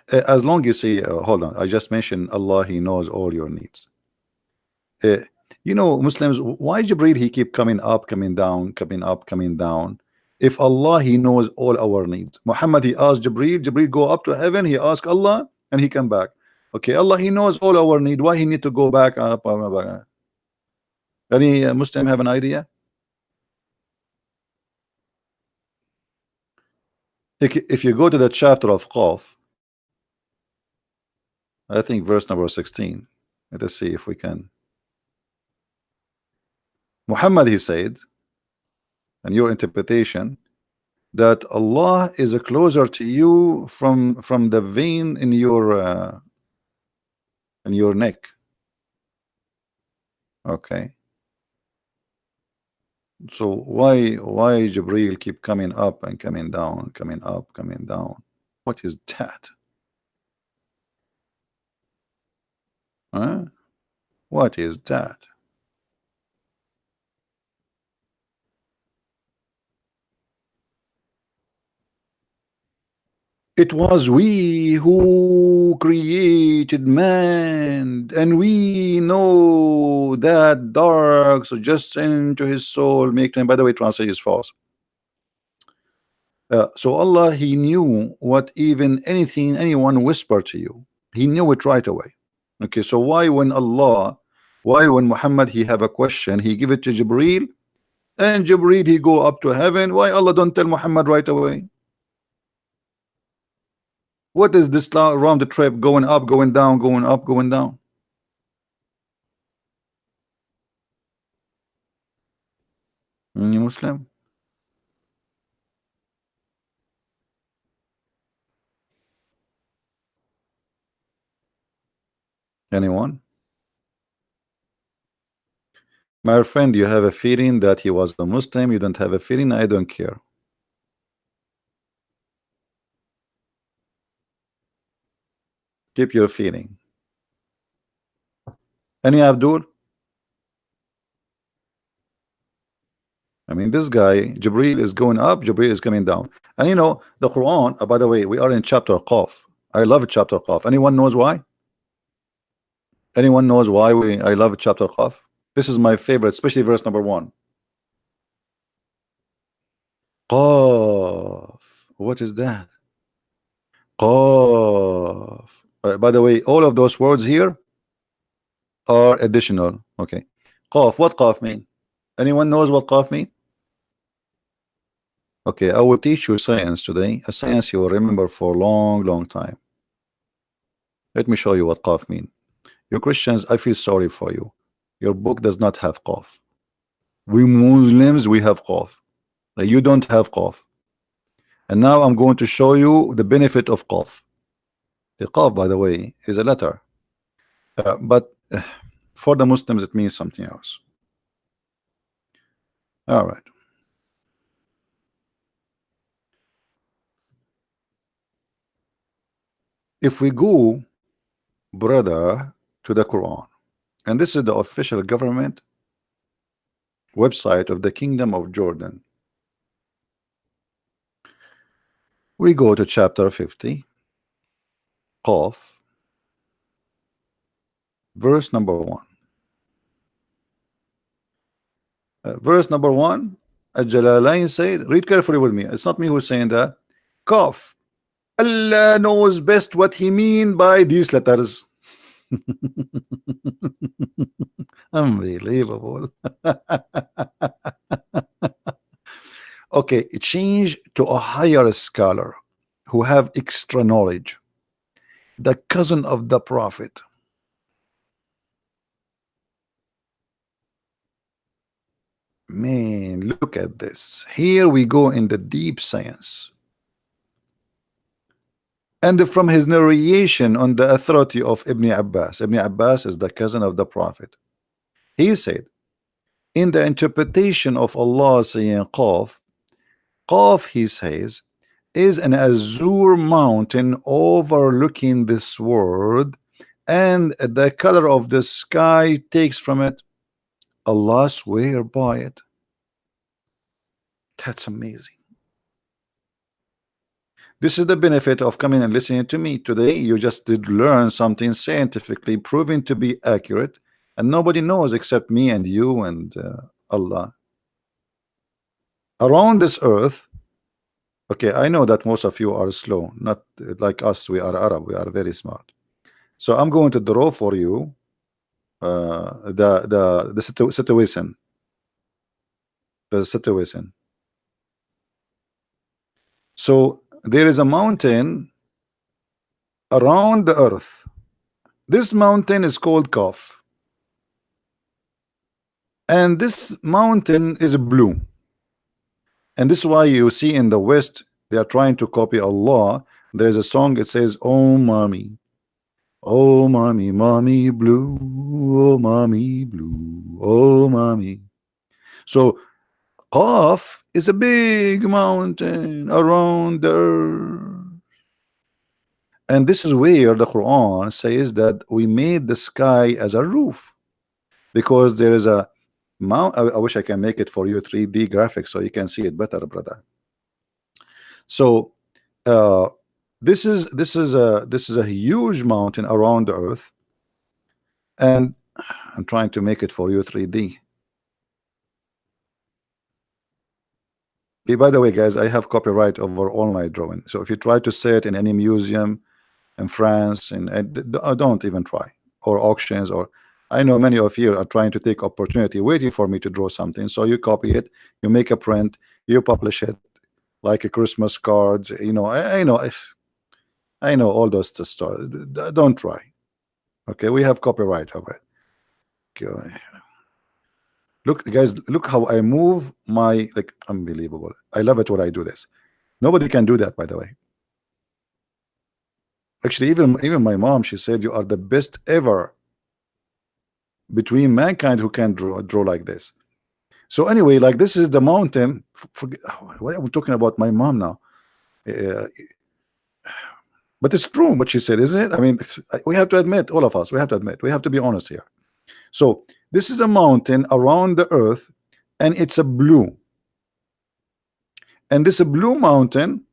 As long you say, hold on, I just mentioned Allah, he knows all your needs. You know, Muslims, why Jibreel, he keep coming up, coming down, coming up, coming down? If Allah, he knows all our needs. Muhammad, he asked Jibreel, Jibreel go up to heaven, he asked Allah, and he come back. Okay, Allah, he knows all our need. Why he need to go back up? Any Muslim have an idea? If you go to the chapter of Qaf, I think verse number 16. Let us see if we can. Muhammad, he said, and your interpretation, that Allah is closer to you from the vein in your neck. Okay. So why Jibreel keep coming up and coming down, coming up, coming down? What is that? Huh? What is that? It was we who created man, and we know that dark suggestion to his soul make him. By the way, translation is false. So Allah, he knew what even anyone whispered to you. He knew it right away. Okay, so why when Muhammad he have a question, he give it to Jibreel, and Jibreel he go up to heaven? Why Allah don't tell Muhammad right away? What is this round the trip, going up, going down, going up, going down? Any Muslim? Anyone? My friend, you have a feeling that he was a Muslim. You don't have a feeling. I don't care. Keep your feeling. Any Abdul? I mean, this guy, Jibreel is going up, Jibreel is coming down. And you know, the Quran, by the way, we are in chapter Qaf. I love chapter Qaf. Anyone knows why? Anyone knows why I love chapter Qaf? This is my favorite, especially verse number 1. Qaf. What is that? Qaf. By the way, all of those words here are additional. Okay. Qaf. What Qaf mean? Anyone knows what Qaf mean? Okay, I will teach you science today. A science you will remember for a long time. Let me show you what Qaf mean. You Christians, I feel sorry for you. Your book does not have Qaf. We Muslims, we have Qaf. You don't have Qaf. And now I'm going to show you the benefit of Qaf. The Qaf, by the way, is a letter. But for the Muslims, it means something else. All right. if we go, brother, to the Quran, and this is the official government website of the Kingdom of Jordan, we go to chapter 50, Qaf, verse number 1. Verse number 1, Al-Jalalain said, read carefully with me, it's not me who's saying that. Qaf, Allah knows best what he mean by these letters. Unbelievable. Okay, change to a higher scholar who have extra knowledge, the cousin of the prophet. Man, look at this. Here we go in the deep science. And from his narration on the authority of Ibn Abbas, Ibn Abbas is the cousin of the prophet. He said, in the interpretation of Allah saying Qaf, Qaf, he says, is an azure mountain overlooking this world, and the color of the sky takes from it. Allah swear by it. That's amazing. This is the benefit of coming and listening to me today. You just did learn something scientifically proven to be accurate, and nobody knows except me and you and Allah. Around this earth, okay, I know that most of you are slow, not like us. We are Arab, we are very smart. So I'm going to draw for you the situation. The situation. So there is a mountain around the earth. This mountain is called Qaf, and this mountain is blue. And this is why you see in the West they are trying to copy Allah. There is a song, it says, oh mommy, mommy blue, oh mommy blue, oh mommy. So Qaf is a big mountain around the earth. And this is where the Quran says that we made the sky as a roof, because there is a mount. I wish I can make it for you 3D graphics so you can see it better, brother. So this is a huge mountain around the earth, and I'm trying to make it for you 3D. By the way, guys, I have copyright over all my drawing, so if you try to say it in any museum in France, and don't even try, or auctions, or I know many of you are trying to take opportunity waiting for me to draw something, so you copy it, you make a print, you publish it like a Christmas cards, you know. I know all those stuff. Don't try. Okay, we have copyright over it. Okay. Look, guys, look how I move my, like, unbelievable. I love it when I do this. Nobody can do that, by the way. Actually, even my mom, she said you are the best ever between mankind who can draw like this. So anyway, like, this is the mountain. Why am I talking about my mom now? But it's true what she said, isn't it? I mean, we have to admit, all of us, we have to admit, we have to be honest here. So this is a mountain around the earth, and it's a blue. And this blue mountain,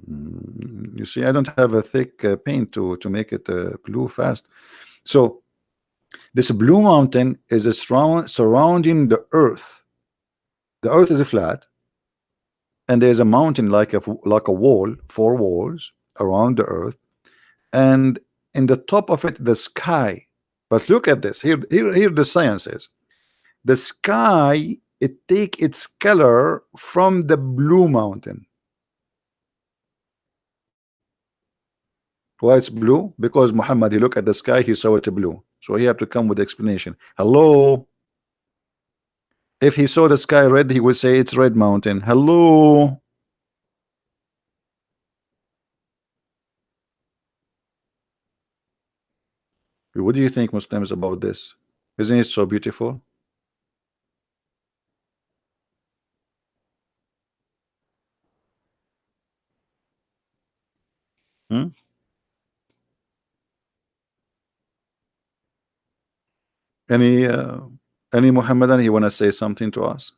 you see, I don't have a thick paint to make it blue fast. So this blue mountain is surrounding the earth. The earth is flat, and there's a mountain like a wall, 4 walls around the earth, and in the top of it the sky. But look at this here the science is, the sky, it take its color from the blue mountain. Why it's blue? Because Muhammad, he looked at the sky, he saw it blue, so he had to come with the explanation. Hello, if he saw the sky red, he would say it's red mountain. Hello. What do you think, Muslims, about this? Isn't it so beautiful? Any Muhammadan, he want to say something to us?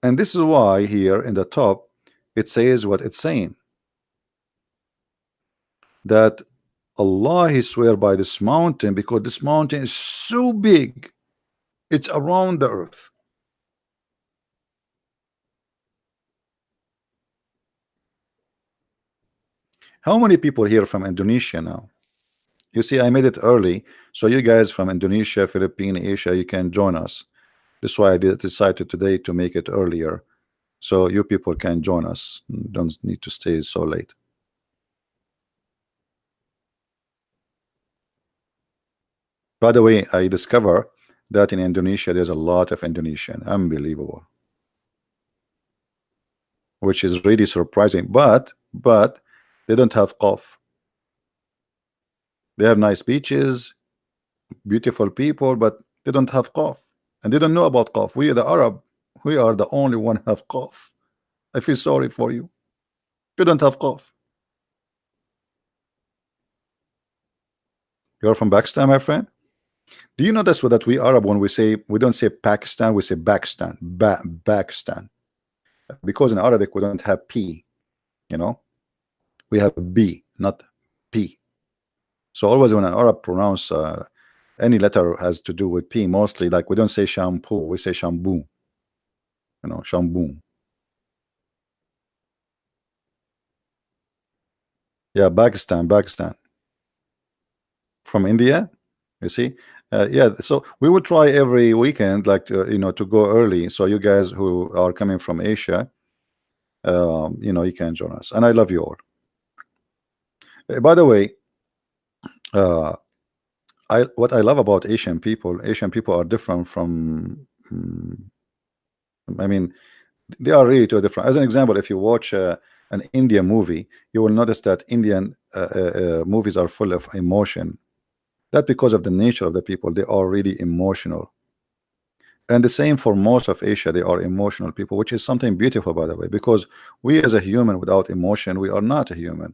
And this is why here in the top it says what it's saying, that Allah, he swear by this mountain, because this mountain is so big, it's around the earth. How many people here from Indonesia now? You see, I made it early, so you guys from Indonesia, Philippines, Asia, you can join us. That's why I decided today to make it earlier, so you people can join us. Don't need to stay so late. By the way, I discover that in Indonesia there's a lot of Indonesian. Unbelievable. Which is really surprising. But they don't have qaf. They have nice beaches, beautiful people, but they don't have qaf. And they don't know about qaf. We, the Arab, we are the only one who have qaf. I feel sorry for you. You don't have qaf. You're from Pakistan, my friend? Do you notice that we Arab, when we say, we don't say Pakistan, we say Pakistan, Pakistan. Because in Arabic we don't have P, you know, we have B, not P. So always when an Arab pronounce any letter has to do with P, mostly, like we don't say shampoo, we say shampoo, you know, shampoo. Yeah, Pakistan. From India, you see. Yeah, so we will try every weekend, like you know, to go early, so you guys who are coming from Asia, you know, you can join us. And I love you all. By the way, what I love about Asian people are different from I mean, they are really too different. As an example, if you watch an Indian movie, you will notice that Indian movies are full of emotion. That because of the nature of the people, they are really emotional. And the same for most of Asia, they are emotional people, which is something beautiful, by the way, because we as a human without emotion, we are not a human.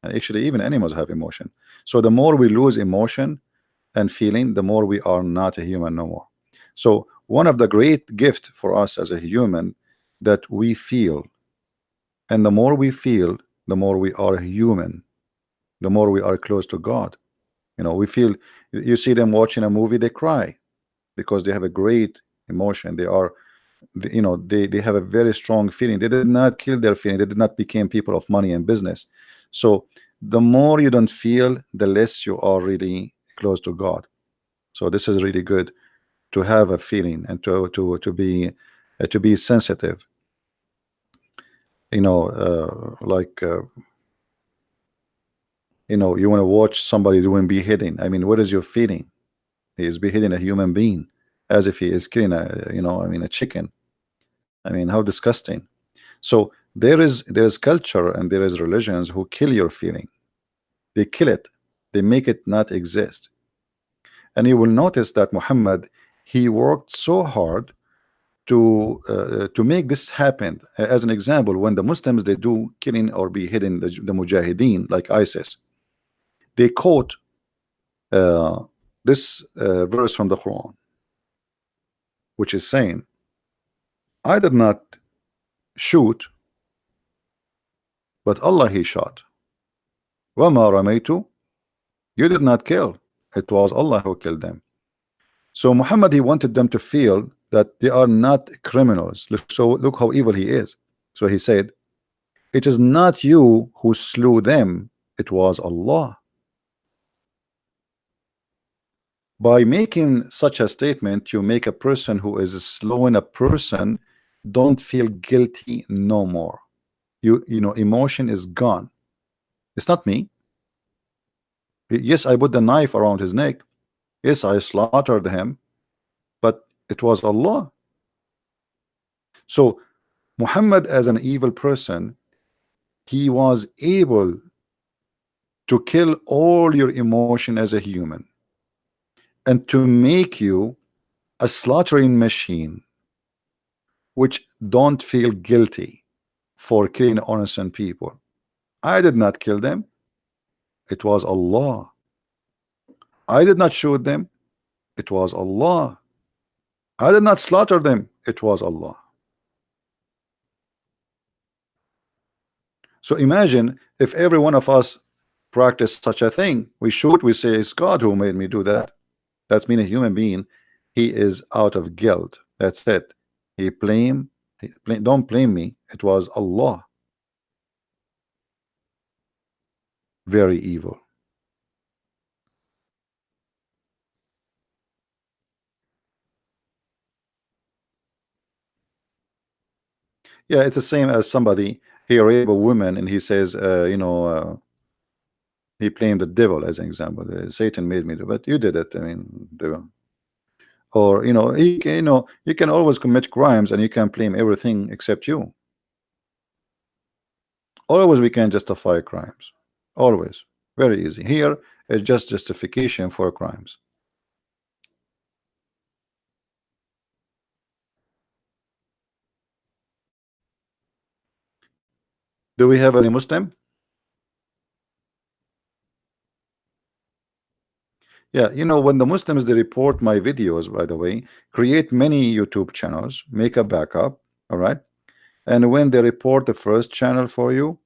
And actually, even animals have emotion. So the more we lose emotion and feeling, the more we are not a human no more. So one of the great gifts for us as a human, that we feel, and the more we feel, the more we are human, the more we are close to God. You know, we feel, you see them watching a movie, they cry because they have a great emotion. They are, you know, they have a very strong feeling. They did not kill their feeling. They did not become people of money and business. So the more you don't feel, the less you are really close to God. So this is really good to have a feeling and to be sensitive. You know, like you know, you want to watch somebody doing beheading. I mean, what is your feeling? He is beheading a human being as if he is killing a, you know, I mean, a chicken. I mean, how disgusting. So there is culture and there is religions who kill your feeling. They kill it. They make it not exist. And you will notice that Muhammad, he worked so hard to make this happen. As an example, when the Muslims, they do killing or beheading the Mujahideen, like ISIS, they quote this verse from the Quran, which is saying, I did not shoot, but Allah he shot. وَمَا رَمَيْتُ, you did not kill, it was Allah who killed them. So Muhammad, he wanted them to feel that they are not criminals. Look how evil he is. So he said, it is not you who slew them, it was Allah. By making such a statement, you make a person who is slowing a person don't feel guilty no more. You know, emotion is gone. It's not me. Yes, I put the knife around his neck. Yes, I slaughtered him, but it was Allah. So Muhammad, as an evil person, he was able to kill all your emotion as a human. and to make you a slaughtering machine which don't feel guilty for killing innocent people. I did not kill them. It was Allah. I did not shoot them. It was Allah. I did not slaughter them. It was Allah. So imagine if every one of us practiced such a thing. We shoot, we say it's God who made me do that. That's mean a human being, he is out of guilt. That's it. Don't blame me. It was Allah. Very evil. Yeah, it's the same as somebody, he raped a woman and he says, he blamed the devil as an example. Satan made me do, but you did it. I mean, or you can always commit crimes and you can blame everything except you. Always we can justify crimes. Always. Very easy. Here it's just justification for crimes. Do we have any Muslim? Yeah, when the Muslims, they report my videos, by the way, create many YouTube channels, make a backup, all right? And when they report the first channel for you,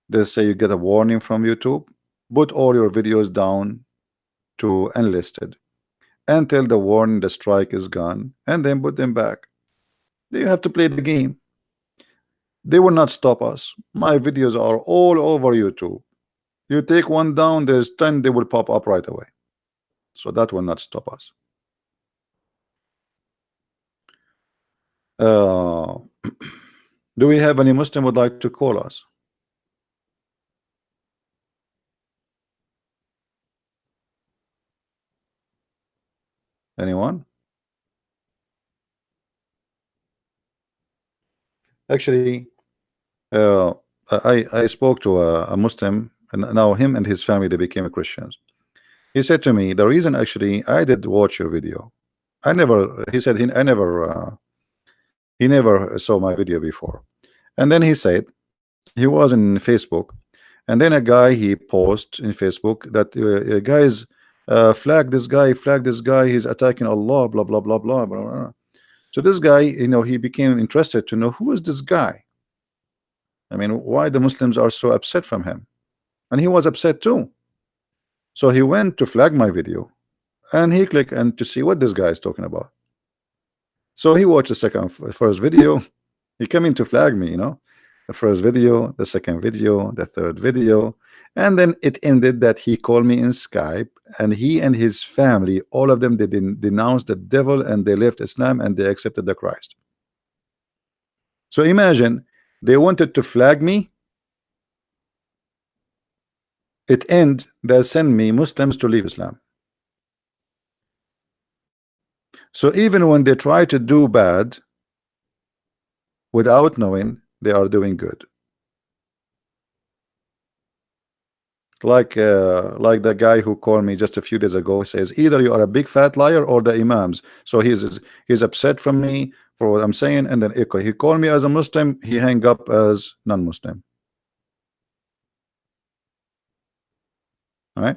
they say you get a warning from YouTube, put all your videos down to unlisted until the warning, the strike is gone, and then put them back. You have to play the game. They will not stop us. My videos are all over YouTube. You take one down, there's 10, they will pop up right away. So that will not stop us. Do we have any Muslim would like to call us? Anyone? Actually, I spoke to a Muslim, and now him and his family, they became Christians. He said to me, the reason actually I did watch your video, he said he never saw my video before. And then he said he was in Facebook, and then a guy, he posted in Facebook that guys, flag this guy, he's attacking Allah, blah blah blah blah blah blah. So this guy, he became interested to know who is this guy. I mean, why the Muslims are so upset from him, and he was upset too. So he went to flag my video, and he clicked and to see what this guy is talking about. So he watched the first video. He came in to flag me, the first video, the second video, the third video, and then it ended that he called me in Skype, and he and his family, all of them, they denounced the devil and they left Islam and they accepted the Christ. So imagine, they wanted to flag me. It end, they send me Muslims to leave Islam. So even when they try to do bad without knowing, they are doing good. Like the guy who called me just a few days ago, says either you are a big fat liar or the imams. So he's upset from me for what I'm saying, and then he called me as a Muslim, he hang up as non-Muslim. All right,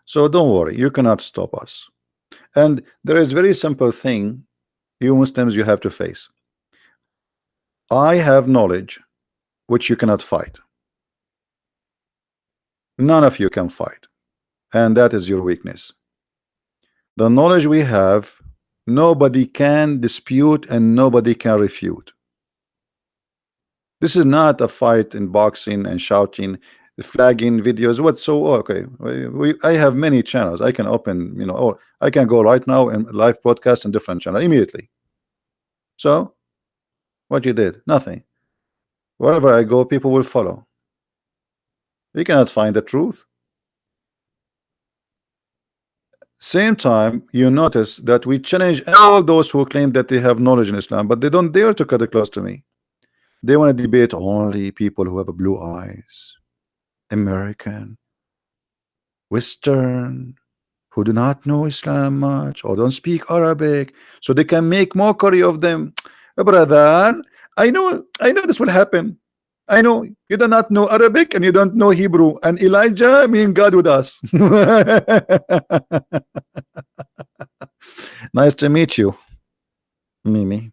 so don't worry, you cannot stop us. And there is very simple thing, you Muslims, you have to face. I have knowledge which you cannot fight. None of you can fight, and that is your weakness. The knowledge we have, nobody can dispute and nobody can refute. This is not a fight in boxing and shouting, flagging videos. Okay, I have many channels. I can open, or I can go right now and live broadcast in different channel immediately. So what you did? Nothing. Wherever I go, people will follow. You cannot find the truth. Same time, you notice that we challenge all those who claim that they have knowledge in Islam, but they don't dare to cut it close to me. They want to debate only people who have blue eyes, American, Western, who do not know Islam much or don't speak Arabic, so they can make mockery of them. Brother, I know this will happen. I know you do not know Arabic and you don't know Hebrew, and Elijah mean God with us. Nice to meet you, Mimi.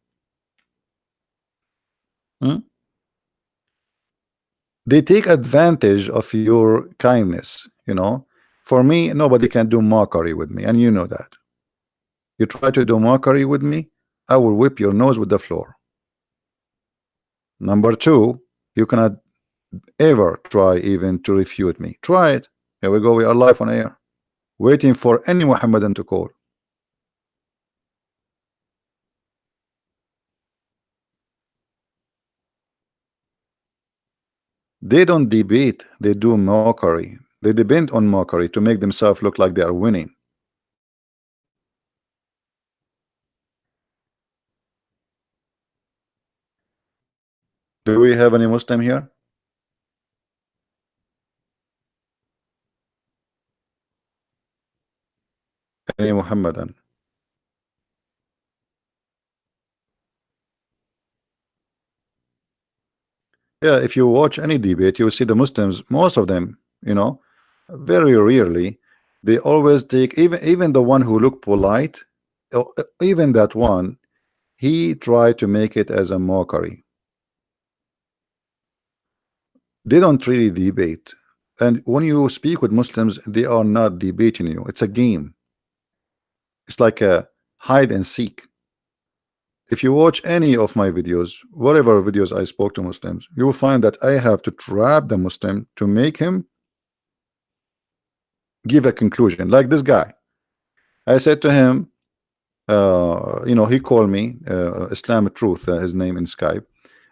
They take advantage of your kindness, you know. For me, nobody can do mockery with me, and you know that. You try to do mockery with me, I will whip your nose with the floor. Number two, you cannot ever try even to refute me. Try it. Here we go. We are live on air, waiting for any Muhammadan to call. They don't debate, they do mockery. They depend on mockery to make themselves look like they are winning. Do we have any Muslim here? Any Muhammadan? Yeah, if you watch any debate, you will see the Muslims, most of them, you know, very rarely, they always take, even the one who look polite, even that one, he tried to make it as a mockery. They don't really debate. And when you speak with Muslims, they are not debating you. It's a game. It's like a hide and seek. If you watch any of my videos, whatever videos I spoke to Muslims, you will find that I have to trap the Muslim to make him give a conclusion. Like this guy, I said to him, you know, he called me, Islam Truth, his name in Skype.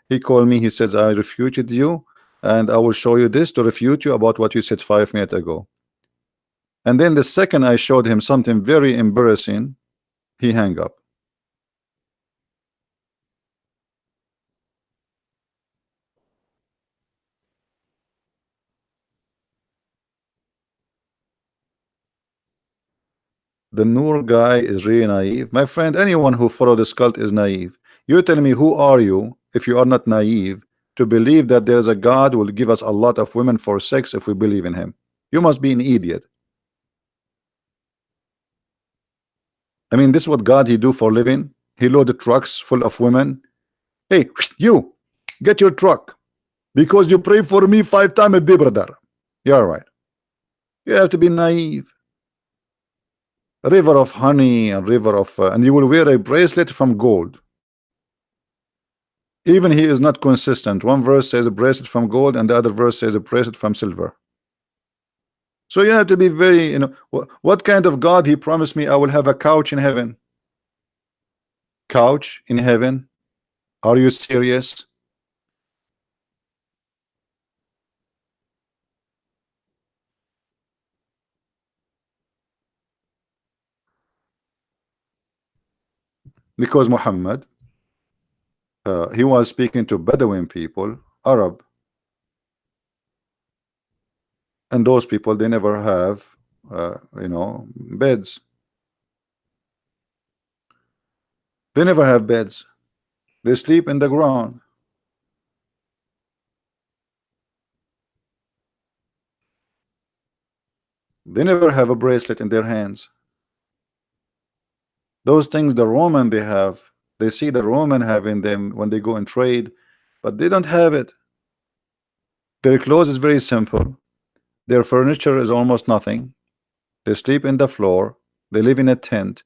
He called me, he says, I refuted you, and I will show you this to refute you about what you said 5 minutes ago. And then the second I showed him something very embarrassing, he hung up. The Noor guy is really naive. My friend, anyone who follows this cult is naive. You tell me, who are you if you are not naive to believe that there is a God who will give us a lot of women for sex if we believe in him? You must be an idiot. I mean, this is what God he do for living. He load the trucks full of women. Hey, you get your truck because you pray for me 5 times a day, brother. You're right. You have to be naive. River of honey and river of and you will wear a bracelet from gold. Even he is not consistent. One verse says a bracelet from gold and the other verse says a bracelet from silver. So you have to be very, you know, what kind of God he promised me I will have a couch in heaven? Couch in heaven? Are you serious? Because Muhammad he was speaking to Bedouin people, Arab, and those people, they never have you know, beds. They never have beds. They sleep in the ground. They never have a bracelet in their hands. Those things the Roman they have, they see the Roman having them when they go and trade, but they don't have it. Their clothes is very simple. Their furniture is almost nothing. They sleep in the floor. They live in a tent.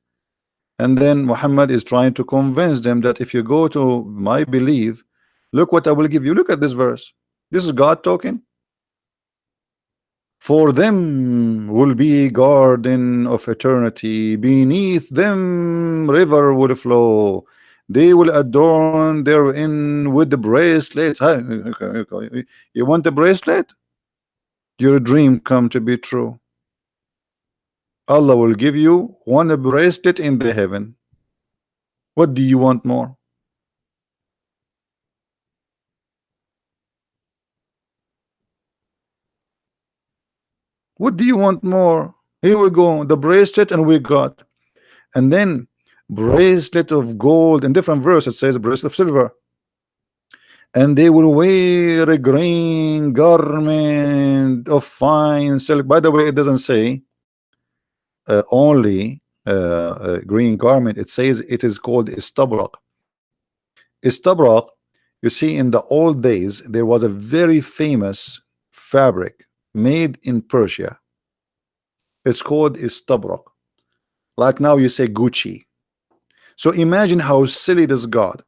And then Muhammad is trying to convince them that if you go to my belief, look what I will give you. Look at this verse. This is God talking. For them will be a garden of eternity. Beneath them river will flow. They will adorn therein with the bracelets. You want the bracelet? Your dream come to be true. Allah will give you one bracelet in the heaven. What do you want more? What do you want more? Here we go, the bracelet, and we got, and then bracelet of gold. In different verse it says bracelet of silver, and they will wear a green garment of fine silk. By the way, it doesn't say only a green garment. It says it is called istabrak. Istabrak, you see, in the old days there was a very famous fabric made in Persia. It's called istabrak. Like now you say Gucci. So imagine how silly this God.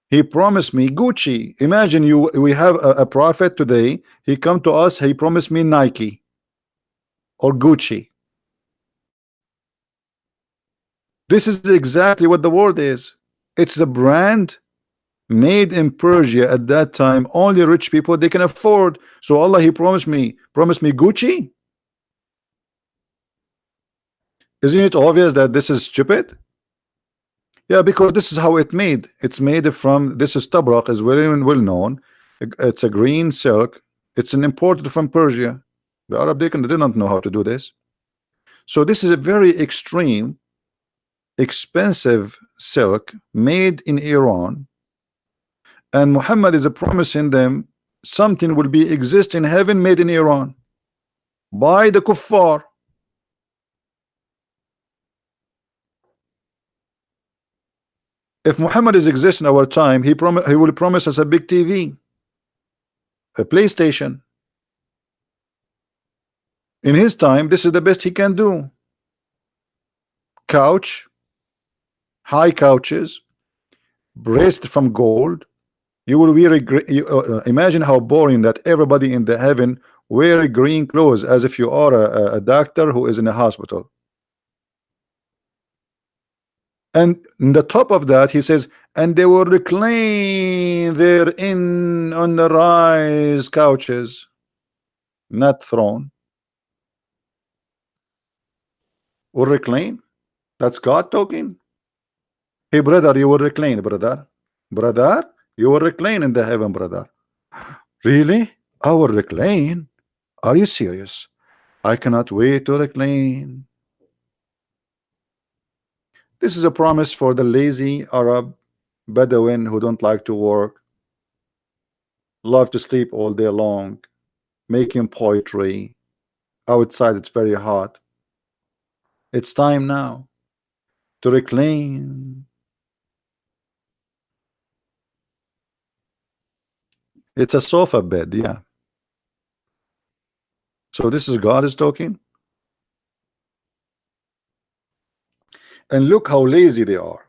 He promised me Gucci. Imagine we have a prophet today. He come to us. He promised me Nike or Gucci. This is exactly what the word is. It's a brand made in Persia at that time. Only rich people they can afford. So Allah, He promised me Gucci. Isn't it obvious that this is stupid? Yeah, because this is how it made. It's made from, this is tabrak, is very well known. It's a green silk. It's an imported from Persia. The Arab they didn't know how to do this. So this is a very extreme, expensive silk made in Iran, and Muhammad is promising them something will be exist in heaven made in Iran by the kuffar. If Muhammad is exist in our time, he will promise us a big TV, a PlayStation. In his time, this is the best he can do. Couch, high couches, braced from gold. You will wear imagine how boring that everybody in the heaven wear green clothes as if you are a doctor who is in a hospital. And in the top of that he says, and they will recline therein on the rise couches, not throne. Will recline? That's God talking. Hey brother, you will recline, brother. Brother, you will recline in the heaven, brother. Really? I will recline? Are you serious? I cannot wait to recline. This is a promise for the lazy Arab Bedouin who don't like to work, love to sleep all day long, making poetry. Outside it's very hot. It's time now to reclaim. It's a sofa bed, yeah. So this is God is talking. And look how lazy they are.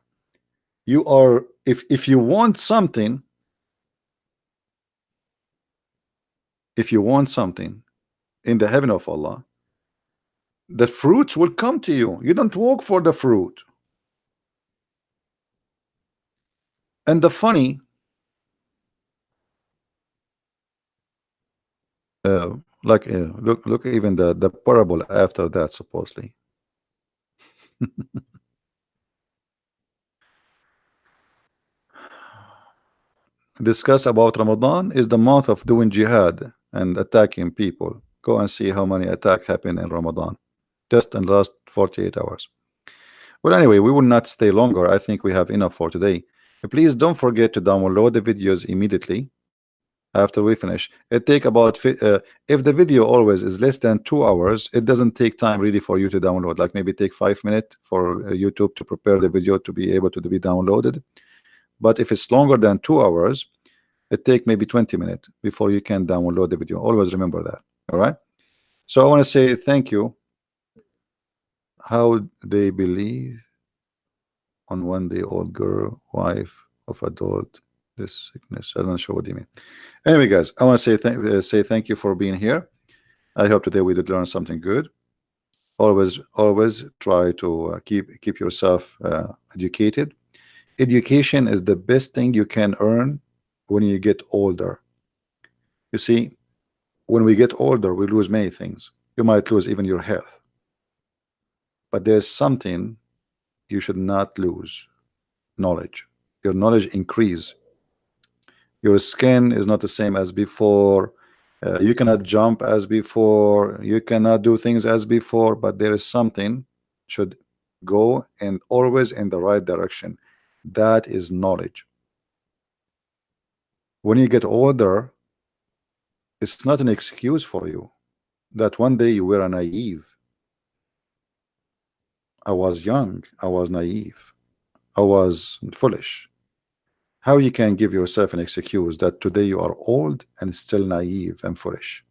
You are, if you want something, if you want something in the heaven of Allah, the fruits will come to you. You don't work for the fruit. And the funny, look even the parable after that, supposedly. Discuss about Ramadan is the month of doing jihad and attacking people. Go and see how many attacks happen in Ramadan just in the last 48 hours. Well, anyway, we will not stay longer. I think we have enough for today. Please don't forget to download the videos immediately after we finish. It take about if the video always is less than 2 hours, it doesn't take time really for you to download. Like maybe take 5 minutes for YouTube to prepare the video to be able to be downloaded. But if it's longer than 2 hours, it take maybe 20 minutes before you can download the video. Always remember that. All right. So I want to say thank you. How they believe on 1 day old girl, wife of adult, this sickness. I'm not sure what you mean. Anyway, guys, I want to say thank you for being here. I hope today we did learn something good. Always try to keep yourself educated. Education is the best thing you can earn when you get older. You see, when we get older, we lose many things. You might lose even your health. But there's something you should not lose: knowledge. Your knowledge increase. Your skin is not the same as before. You cannot jump as before, you cannot do things as before, but there is something should go and always in the right direction. That is knowledge. When you get older, it's not an excuse for you that one day you were naive. I was young, I was naive, I was foolish. How you can give yourself an excuse that today you are old and still naive and foolish?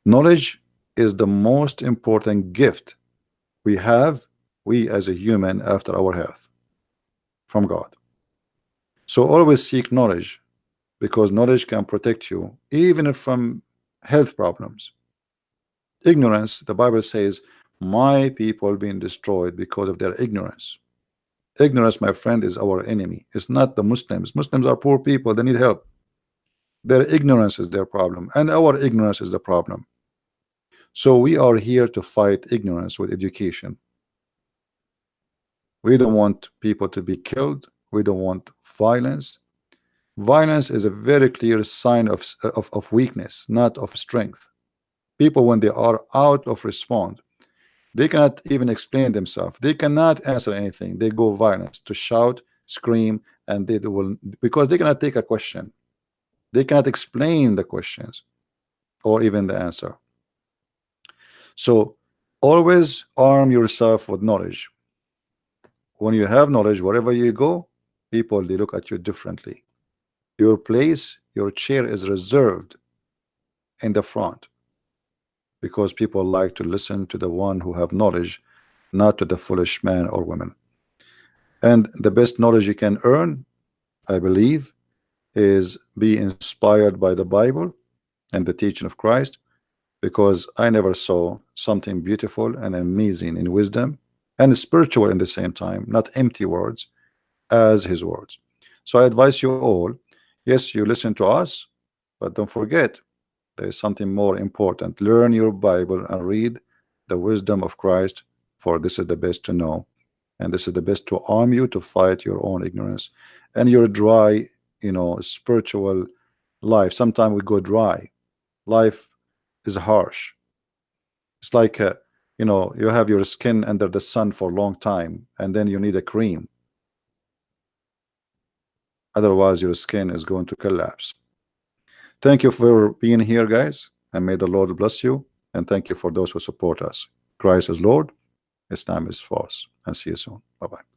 Knowledge is the most important gift we have, we as a human, after our health from God. So always seek knowledge, because knowledge can protect you even from health problems. Ignorance, the Bible says, my people being destroyed because of their ignorance. Ignorance, my friend, is our enemy. It's not the Muslims. Muslims are poor people, they need help. Their ignorance is their problem, and our ignorance is the problem. So we are here to fight ignorance with education. We don't want people to be killed. We don't want violence. Violence is a very clear sign of weakness, not of strength. People, when they are out of response, they cannot even explain themselves. They cannot answer anything. They go violence to shout, scream, and they will, because they cannot take a question. They cannot explain the questions or even the answer. So always arm yourself with knowledge. When you have knowledge, wherever you go, people, they look at you differently. Your place, your chair is reserved in the front, because people like to listen to the one who have knowledge, not to the foolish man or woman. And the best knowledge you can earn, I believe, is be inspired by the Bible and the teaching of Christ, because I never saw something beautiful and amazing in wisdom and spiritual in the same time, not empty words, as his words. So I advise you all, yes, you listen to us, but don't forget, there is something more important. Learn your Bible and read the wisdom of Christ, for this is the best to know, and this is the best to arm you to fight your own ignorance and your dry, spiritual life. Sometimes we go dry. Life is harsh. It's like you have your skin under the sun for a long time, and then you need a cream. Otherwise, your skin is going to collapse. Thank you for being here, guys, and may the Lord bless you. And thank you for those who support us. Christ is Lord, Islam is false. And see you soon. Bye-bye.